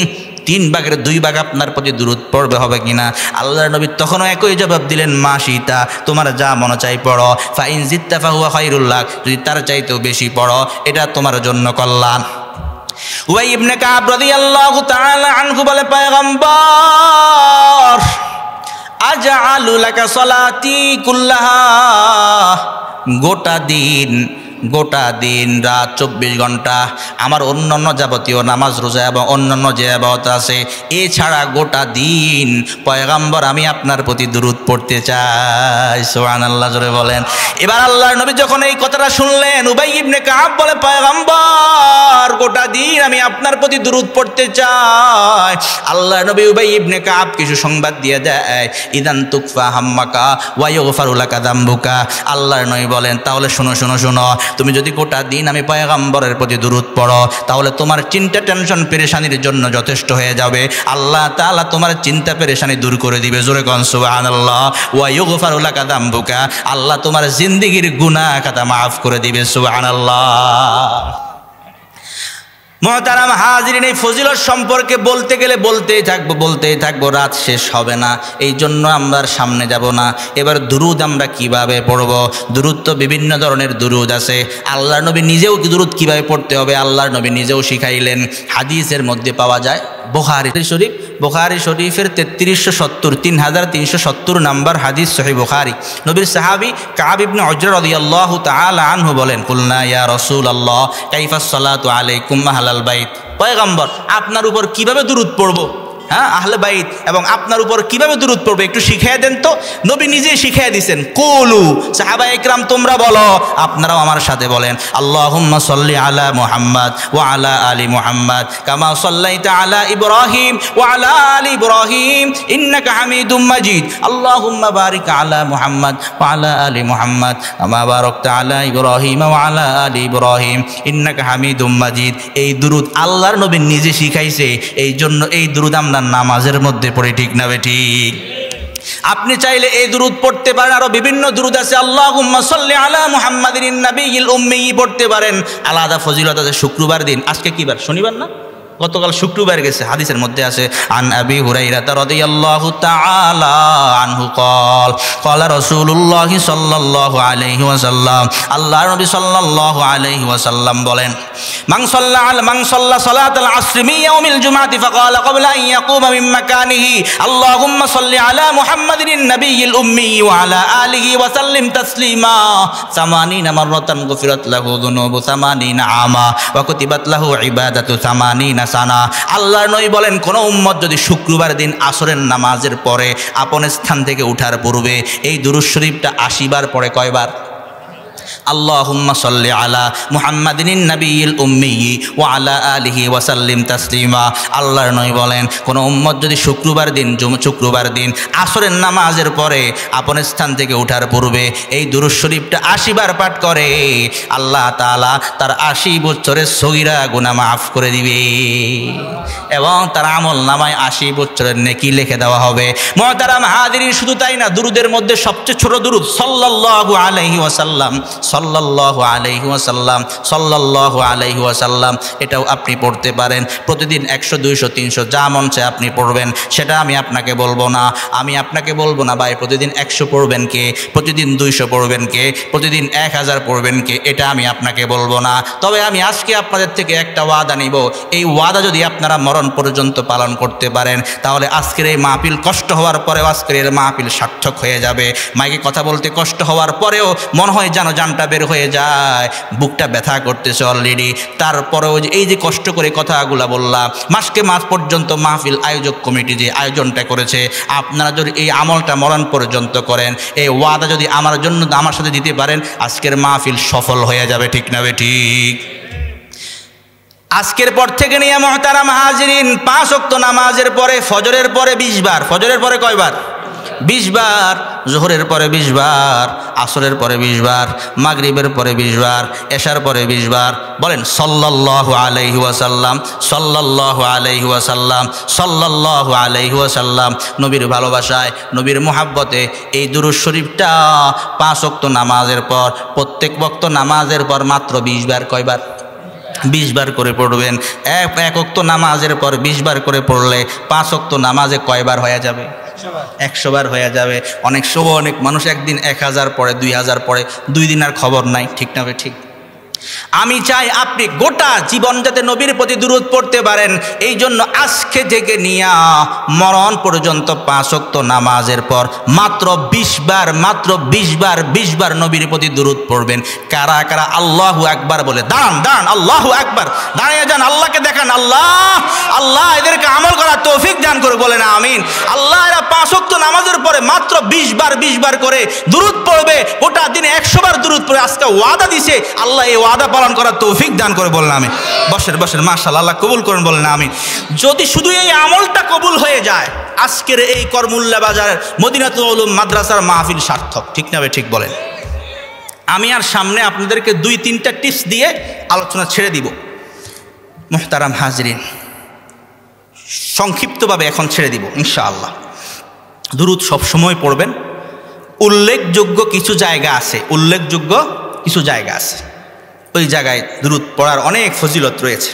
3 ভাগের 2 ভাগ আপনার প্রতি দুরূদ পড়বে, হবে কিনা? আল্লাহর নবী তখনও একই জবাব দিলেন, মা শি'তা, তোমার যা মনে চাই পড়ো, ফাইন জিদতা ফাহুয়া খায়রুল লাক, যদি তার চাইতেও বেশি পড়ো এটা তোমার জন্য কল্যাণ। উবাই ইবনে কাব রাদিয়াল্লাহু তাআলা আনহু বলে, পয়গম্বর আজআলু লাকা সালাতি কুল্লাহা, গোটা দিন গোটা দিন রাত 24 ঘন্টা আমার অন্যান্য যাবতীয় নামাজ রোজা এবং অন্যান্য যে ইবাদত আছে এছাড়া গোটা দিন পয়গম্বর আমি আপনার প্রতি দুরূদ পড়তে চাই। সুবহানাল্লাহ, জোরে বলেন। এবার আল্লাহর নবী যখন এই কথাটা শুনলেন, উবাই ইবনে কাব বলে, পয়গম্বর গোটা দিন আমি আপনার প্রতি দুরূদ পড়তে চাই। আল্লাহর নবী উবাই ইবনে কাব কিছু সংবাদ দিয়ে দেয়, ইদান তুকফা হাম্মাকা ওয়া ইগফারু লাকা যামবুকা। আল্লাহর নবী বলেন, তাহলে শোনো শোনো শোনো, তুমি যদি গোটা দিন আমি পয়গম্বরের প্রতি দুরূদ পড়ো তাহলে তোমার চিন্তা টেনশন পেরেশানির জন্য যথেষ্ট হয়ে যাবে। আল্লাহ তাআলা তোমার চিন্তা পেরেশানি দূর করে দিবে। জোরে কোন সুবহানাল্লাহ। ওয়া ইগফারু লাকা যামবুকা, আল্লাহ তোমার জিন্দেগীর গুনাহ খাতা মাফ করে দিবে। সুবহানাল্লাহ। মুহতারাম হাজিরিন, এই ফজিলত সম্পর্কে বলতে গেলে বলতেই থাকবো, রাত শেষ হবে না। এই জন্য আমরা সামনে যাব না। এবার দুরুদ আমরা কিভাবে পড়ব? দুরুদ তো বিভিন্ন ধরনের দুরুদ আছে। আল্লাহর নবী নিজেও দুরুদ কিভাবে পড়তে হবে আল্লাহর নবী নিজেও শিখাইলেন। হাদিসের মধ্যে পাওয়া যায় বুখারী শরীফের 3370 নাম্বার হাদিস, সহিহ বুখারী। নবীর সাহাবী কাব ইবনে উজরা রাদিয়াল্লাহু তাআলা আনহু বলেন, কুলনা ইয়া রাসূলুল্লাহ কাইফাস সালাতু আলাইকুম আহলাল বাইত। পয়গম্বর আপনার উপর কিভাবে দুরূদ পড়ব? হ্যাঁ, আহলে বাইত এবং আপনার উপর কিভাবে দুরূদ পড়বে একটু শিখিয়ে দেন তো। নবী নিজে শিখিয়ে দিয়েছেন। কুলু, সাহাবায়ে ইকরাম তোমরা বলো, আপনারাও আমার সাথে বলেন, আল্লাহুম্মা সাল্লি আলা মুহাম্মাদ ওয়া আলা আলি মুহাম্মাদ কামা সাল্লাইতা আলা ইব্রাহিম ওয়া আলা আলি ইব্রাহিম ইন্নাকা হামিদুম মাজিদ। আল্লাহুম্মা বারিক আলা মুহাম্মাদ ওয়া আলা আলি মুহাম্মাদ কামা বারাকতা আলা ইব্রাহিম ওয়া আলা আলি ইব্রাহিম ইন্নাকা হামিদুম মাজিদ। এই দুরূদ আল্লাহর নবী নিজে শিখাইছে। এই জন্য এই দুরূদ আমরা নামাজের মধ্যে পড়ে, ঠিক না ঠিক? আপনি চাইলে এই দুরূদ পড়তে পারেন। আরো বিভিন্ন দুরূদ আছে। আল্লাহুম্মা সাল্লি আলা মুহাম্মাদিন নাবিয়্যিল উম্মি পড়তে পারেন। আলাদা ফজিলত আছে শুক্রবার দিন। আজকে কি বার? শনিবার না? গতকাল শুক্রবার গেছে। হাদিসের মধ্যে আছে, আন আবি হুরায়রা রাদিয়াল্লাহু তাআলা আনহু ক্বালা রাসূলুল্লাহ সাল্লাল্লাহু আলাইহি ওয়াসাল্লাম, আল্লাহর নবী সাল্লাল্লাহু আলাইহি ওয়াসাল্লাম বলেন, মান সাল্লা সালাতাল আসর মিন ইয়াউমিল জুমআতি ফাকালা ক্বাবলা আন ইয়াকুমা মিন মাকানিহি আল্লাহুম্মা সাল্লি আলা মুহাম্মাদিন নাবিয়্যিল উম্মি ওয়া আলা আলিহি ওয়া সাল্লিম তাসলিমা 80 মাররাতান গুফিরাত লাহু যুনুবু 80 আমা ওয়া কুতিবাত লাহু ইবাদাতু 80 সানা। আল্লাহর নবী বলেন, কোন উম্মত যদি শুক্রবার দিন আসরের নামাজের পরে আপন স্থান থেকে উঠার পূর্বে এই দুরূদ শরীফটা 80 বার পড়ে, কয়বার? আল্লাহুম্মা সাল্লি আলা মুহাম্মাদিন নাবিয়্যিল উম্মি ওয়া আলা আলিহি ওয়া সাল্লিম তাসলিমা। আল্লাহর নবী বলেন, কোন উম্মত যদি শুক্রবার দিন আসরের নামাজের পরে আপন স্থান থেকে ওঠার পূর্বে এই দুরূদ শরীফটা 80 বার পাঠ করে, আল্লাহ তাআলা তার 80 বছরের সগীরা গুনাহ মাফ করে দিবে এবং তার আমল নামায় 80 বছরের নেকি লিখে দেওয়া হবে। মুহতারাম হাজিরিন, শুধু তাই না, দুরূদের মধ্যে সবচেয়ে ছোট দুরূদ সাল্লাল্লাহু আলাইহি ওয়াসাল্লাম, সাল্লাল্লাহু আলাইহি ওয়াসাল্লাম, সাল্লাল্লাহু আলাইহি ওয়াসাল্লাম। এটাও আপনি পড়তে পারেন। প্রতিদিন 100, 200, 300 যা মন চায় আপনি পড়বেন। সেটা আমি আপনাকে বলবো না ভাই প্রতিদিন 100 পড়বেন কে, প্রতিদিন 200 পড়বেন কে, প্রতিদিন 1000 পড়বেন কে, এটা আমি আপনাকে বলবো না। তবে আমি আজকে আপনাদের থেকে একটা ওয়াদা নিব। এই ওয়াদা যদি আপনারা মরণ পর্যন্ত পালন করতে পারেন তাহলে আজকের এই মাহফিল কষ্ট হওয়ার পরেও আজকের এই মাহফিল সার্থক হয়ে যাবে। মাইকে কথা বলতে কষ্ট হওয়ার পরেও মনে হয় যেন জানটা বের হয়ে যায়, বুকটা ব্যথা করতেছে অলরেডি। তারপরেও এই যে কষ্ট করে কথাগুলো বললাম, মাসকে মাস পর্যন্ত মাহফিল আয়োজক কমিটি যে আয়োজনটা করেছে, আপনারা যদি এই আমলটা মরণ পর্যন্ত করেন, এই ওয়াদা যদি আমার সাথে দিতে পারেন, আজকের মাহফিল সফল হয়ে যাবে, ঠিক না ঠিক? আজকের পর থেকে নিয়ে মুহতারাম হাজিরিন, 5 ওয়াক্ত নামাজের পরে ফজরের পরে 20 বার, ফজরের পরে কয়বার? 20 বার, জোহরের পরে 20 বার, আসরের পরে 20 বার, মাগরিবের পরে 20 বার, এশার পরে 20 বার। বলেন সাল্লাল্লাহু আলাইহি ওয়াসাল্লাম, সাল্লাল্লাহু আলাইহি ওয়াসাল্লাম, সাল্লাল্লাহু আলাইহি ওয়াসাল্লাম। নবীর ভালোবাসায়, নবীর মুহাব্বতে এই দুরূদ শরীফটা 5 ওয়াক্ত নামাজের পর, প্রত্যেক ওয়াক্ত নামাজের পর মাত্র 20 বার, কয়বার? 20 বার করে পড়বেন। এক ওয়াক্ত নামাজের পর 20 বার করে পড়লে 5 ওয়াক্ত নামাজে কয়বার হয়ে যাবে? 100 বার হয়ে যাবে। অনেক সময় অনেক মানুষ একদিন 1000 পড়ে, 2000 পড়ে, 2 দিন আর খবর নাই, ঠিক না ঠিক? আমি চাই আপনি গোটা জীবন যাতে নবীর প্রতি দুরূদ পড়তে পারেন, এই জন্য আজকে থেকে নিয়া মরণ পর্যন্ত 5 ওয়াক্ত নামাজের পর মাত্র 20 বার নবীর প্রতি দুরূদ পড়বেন। কারা কারা আল্লাহু আকবার বলে দাঁড়ান, আল্লাহু আকবার, দাঁড়িয়ে যান, আল্লাহকে দেখান, আল্লাহ এদেরকে আমল করার তৌফিক দান করে বলেন আমিন। আল্লাহ এরা 5 ওয়াক্ত নামাজের পরে মাত্র 20 বার করে দুরূদ পড়বে, গোটা দিনে 100 বার দুরূদ পড়ে আজকে ওয়াদা দিছে, আল্লাহ এই ওয়াদা পালন করার তৌফিক দান করে বলেন আমিন। বসেন মাশাআল্লাহ, আল্লাহ কবুল করেন বলেন আমিন। যদি শুধু এই আমলটা কবুল হয়ে যায়, আজকের এই করমুল্লা বাজারের মদিনাতুল উলুম মাদ্রাসার মাহফিল সার্থক। ঠিক না ভাই? ঠিক বলেন। আমি আর সামনে আপনাদেরকে 2-3টা টিপস দিয়ে আলোচনা ছেড়ে দিব। মুহতারাম হাজরিন, সংক্ষিপ্তভাবে এখন ছেড়ে দিব ইনশাআল্লাহ। দুরূদ সবসময় পড়বেন। উল্লেখযোগ্য কিছু জায়গা আছে, ওই জায়গায় দুরূদ পড়ার অনেক ফজিলত রয়েছে।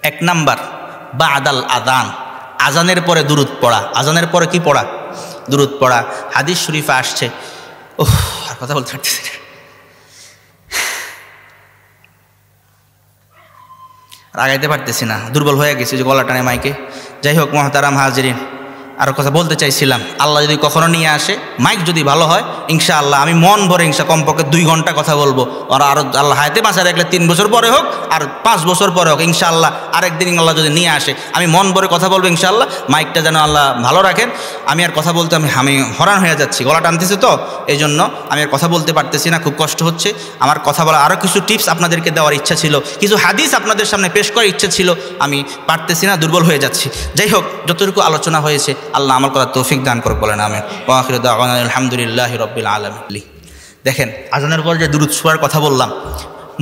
1 নাম্বার, বাদাল আযান, আজানের পরে দুরূদ পড়া। আজানের পরে কি পড়া? দুরূদ পড়া। হাদিস শরীফে আসছে, আর কথা বলতে পারতেছি না, আগাইতে পারতেছি না, দুর্বল হয়ে গেছি যে গলা টানে মাইকে। যাই হোক মুহতারাম হাজরিন, আরও কথা বলতে চাইছিলাম, আল্লাহ যদি কখনো নিয়ে আসে, মাইক যদি ভালো হয়, ইনশাআল্লাহ আমি মন ভরে কমপক্ষে 2 ঘন্টা কথা বলবো। আর আরও আল্লাহ হায়াতে বাঁচা রাখলে 3 বছর পরে হোক আর 5 বছর পরে হোক, ইনশাআল্লাহ আরেকদিন আল্লাহ যদি নিয়ে আসে আমি মন ভরে কথা বলবো ইনশাআল্লাহ। মাইকটা যেন আল্লাহ ভালো রাখেন। আমি আর কথা বলতে আমি হরান হয়ে যাচ্ছি, গলা টানতেছে, তো এই জন্য আমি আর কথা বলতে পারতেছি না, খুব কষ্ট হচ্ছে আমার। কথা বলা আরও কিছু টিপস আপনাদেরকে দেওয়ার ইচ্ছা ছিল, কিছু হাদিস আপনাদের সামনে পেশ করার ইচ্ছা ছিল, আমি পারতেছি না, দুর্বল হয়ে যাচ্ছি। যাই হোক, যতটুকু আলোচনা হয়েছে আল্লাহ আমল করার তৌফিক দান করে বলেন আমিন। ওয়া আখিরু দাওয়ানা আলহামদুলিল্লাহি রাব্বিল আলামিন। দেখেন, আজানের পর যে দুরূদ পড়ার কথা বললাম,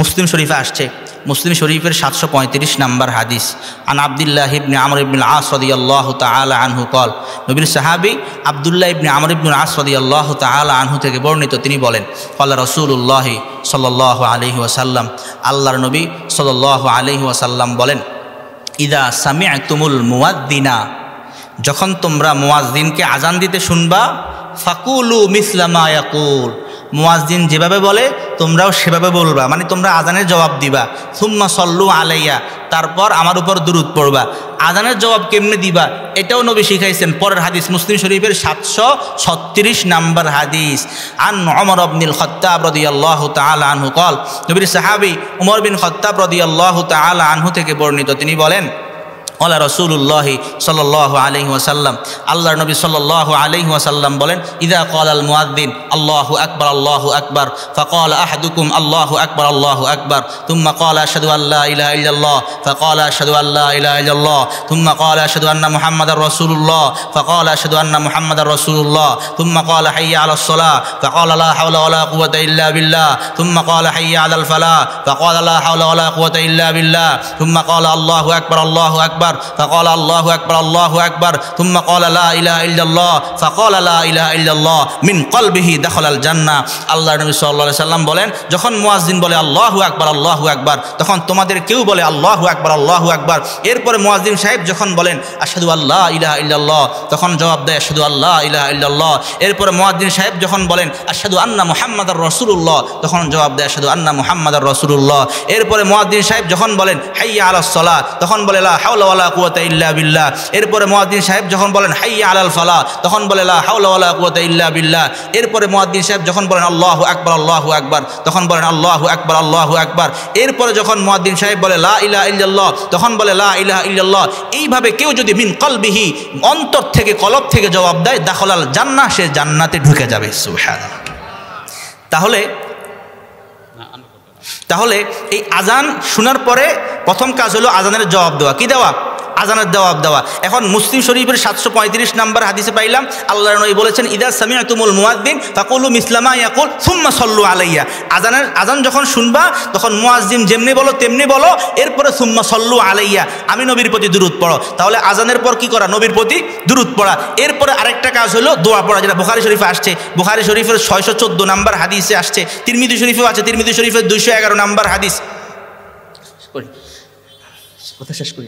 মুসলিম শরীফে আসছে, মুসলিম শরীফের 735 নম্বর হাদিস। আন আব্দুল্লাহ ইবনে আমর ইবনুল আস রাদিয়াল্লাহু তাআলা আনহু قال, নবীর সাহাবী আব্দুল্লাহ ইবনে আমর ইবনুল আস রাদিয়াল্লাহু তাআলা আনহু থেকে বর্ণিত, তিনি বলেন, قال রাসূলুল্লাহ সাল্লাল্লাহু আলাইহি ওয়াসাল্লাম, আল্লাহর নবী সাল্লাল্লাহু আলাইহি ওয়াসাল্লাম বলেন, ইদা সামি'তুমুল মুয়াদ্দিনা, যখন তোমরা মুয়াজ্জিনকে আজান দিতে শুনবা, ফাকুলু মিসলা মা ইয়াকুল, মুয়াজ্জিন যেভাবে বলে তোমরাও সেভাবে বলবা, মানে তোমরা আজানের জবাব দিবা। সুম্মা সল্লু আলাইয়া, তারপর আমার উপর দুরূদ পড়বা। আজানের জবাব কেমনে দিবা এটাও নবী শিখাইছেন। পরের হাদিস মুসলিম শরীফের 736 নম্বর হাদিস। আন ওমর ইবনুল খাত্তাব রাদিয়াল্লাহু তাআলা আনহু قال, নবীর সাহাবী ওমর বিন খাত্তাব রাদিয়াল্লাহু তাআলা আনহু থেকে বর্ণিত, তিনি বলেন, ওয়ালা রাসূলুল্লাহ সাল্লাল্লাহু আলাইহি ওয়াসাল্লাম, আল্লাহর নবী সাল্লাল্লাহু আলাইহি ওয়াসাল্লাম বলেন, ইযা ক্বালাল মুয়াজ্জিন আল্লাহু আকবার ফাকালা আহাদুকুম আল্লাহু আকবার থুম্মা ক্বালা আশহাদু আল্লা ইলাহা ইল্লাল্লাহ ফাকালা আশহাদু আল্লা ইলাহা ইল্লাল্লাহ থুম্মা ক্বালা আশহাদু আন্না মুহাম্মাদার রাসূলুল্লাহ ফাকালা আশহাদু আন্না মুহাম্মাদার রাসূলুল্লাহ থুম্মা ক্বালা হাইয়া আলাস সালাহ ফাকালা লা হাওলা ওয়ালা কুওয়াতা ইল্লা বিল্লাহ থুম্মা ক্বালা হাইয়া আলাল ফালাহ ফাকালা লা হাওলা ওয়ালা কুওয়াতা ইল্লা বিল্লাহ থুম্মা ক্বালা আল্লাহু আকবার فقال الله أكبر ثم قال لا إله إلا الله فقال لا إله إلا الله من قلبه دخل الجنة। আল্লাহর নবী সাল্লাল্লাহু আলাইহি সাল্লাম বলেন, যখন মুয়াজ্জিন বলে আল্লাহু আকবার, তখন তোমাদের কেউ বলে আল্লাহু আকবার। এরপরে মুয়াজ্জিন সাহেব যখন বলেন আশহাদু আল্লা ইলাহা ইল্লাল্লাহ, তখন জবাব দেয় আশহাদু আল্লা ইলাহা ইল্লাল্লাহ। এরপরে মুয়াজ্জিন সাহেব যখন বলেন আশহাদু আন্না মুহাম্মাদার রাসূলুল্লাহ, তখন জবাব দেয় আশহাদু আন্না মুহাম্মাদার রাসূলুল্লাহ। এরপরে মুয়াজ্জিন সাহেব যখন বলেন হাইয়া আলাস সালাহ, তখন বলে লা হাওলা ওয়ালা কুওয়াতা ইল্লা বিল্লাহ। এরপরে মুয়াজ্জিন সাহেব যখন বলেন হাইয়া আলাল ফালাহ, তখন বলে লা হাওলা ওয়ালা কুওয়াতা ইল্লা বিল্লাহ। এরপরে মুয়াজ্জিন সাহেব যখন বলেন আল্লাহু আকবার, তখন বলেন আল্লাহু আকবার। এরপরে যখন মুয়াজ্জিন সাহেব বলে লা ইলাহা ইল্লাল্লাহ, তখন বলে লা ইলাহা ইল্লাল্লাহ। এইভাবে কেউ যদি মিন কলবিহি, অন্তর থেকে, কলব থেকে জবাব দেয়, দাখলাল জান্নাহ, সে জান্নাতে ঢুকে যাবে। সুবহানাল্লাহ। তাহলে এই আজান শোনার পরে প্রথম কাজ হলো আজানের জবাব দেওয়া। কি দেওয়া? আজানের জবাব দেওয়া। এখন মুসলিম শরীফের 735 নম্বর হাদিসে পাইলাম, আল্লাহর নবী বলেছেন, ইদা সামি'তুমুল মুয়াজ্জিন ফাকুলু মিসলা মা ইয়াকুল সুম্মা সাল্লু আলাইয়া। আজান যখন শুনবা তখন মুয়াজ্জিন যেমনি বলো তেমনি বলো, এরপরে সুম্মা সাল্লু আলাইয়া, আমি নবীর প্রতি দুরূদ পড়ো। তাহলে আজানের পর কি করা? নবীর প্রতি দুরূদ পড়া। এরপরে আরেকটা কাজ হলো দোয়া পড়া, যেটা বুখারী শরীফে আসছে। বুখারী শরীফের 614 নম্বর হাদিসে আসছে। তিরমিজি শরীফেও আছে, তিরমিজি শরীফের 211 নম্বর হাদিস। কথা শেষ করি।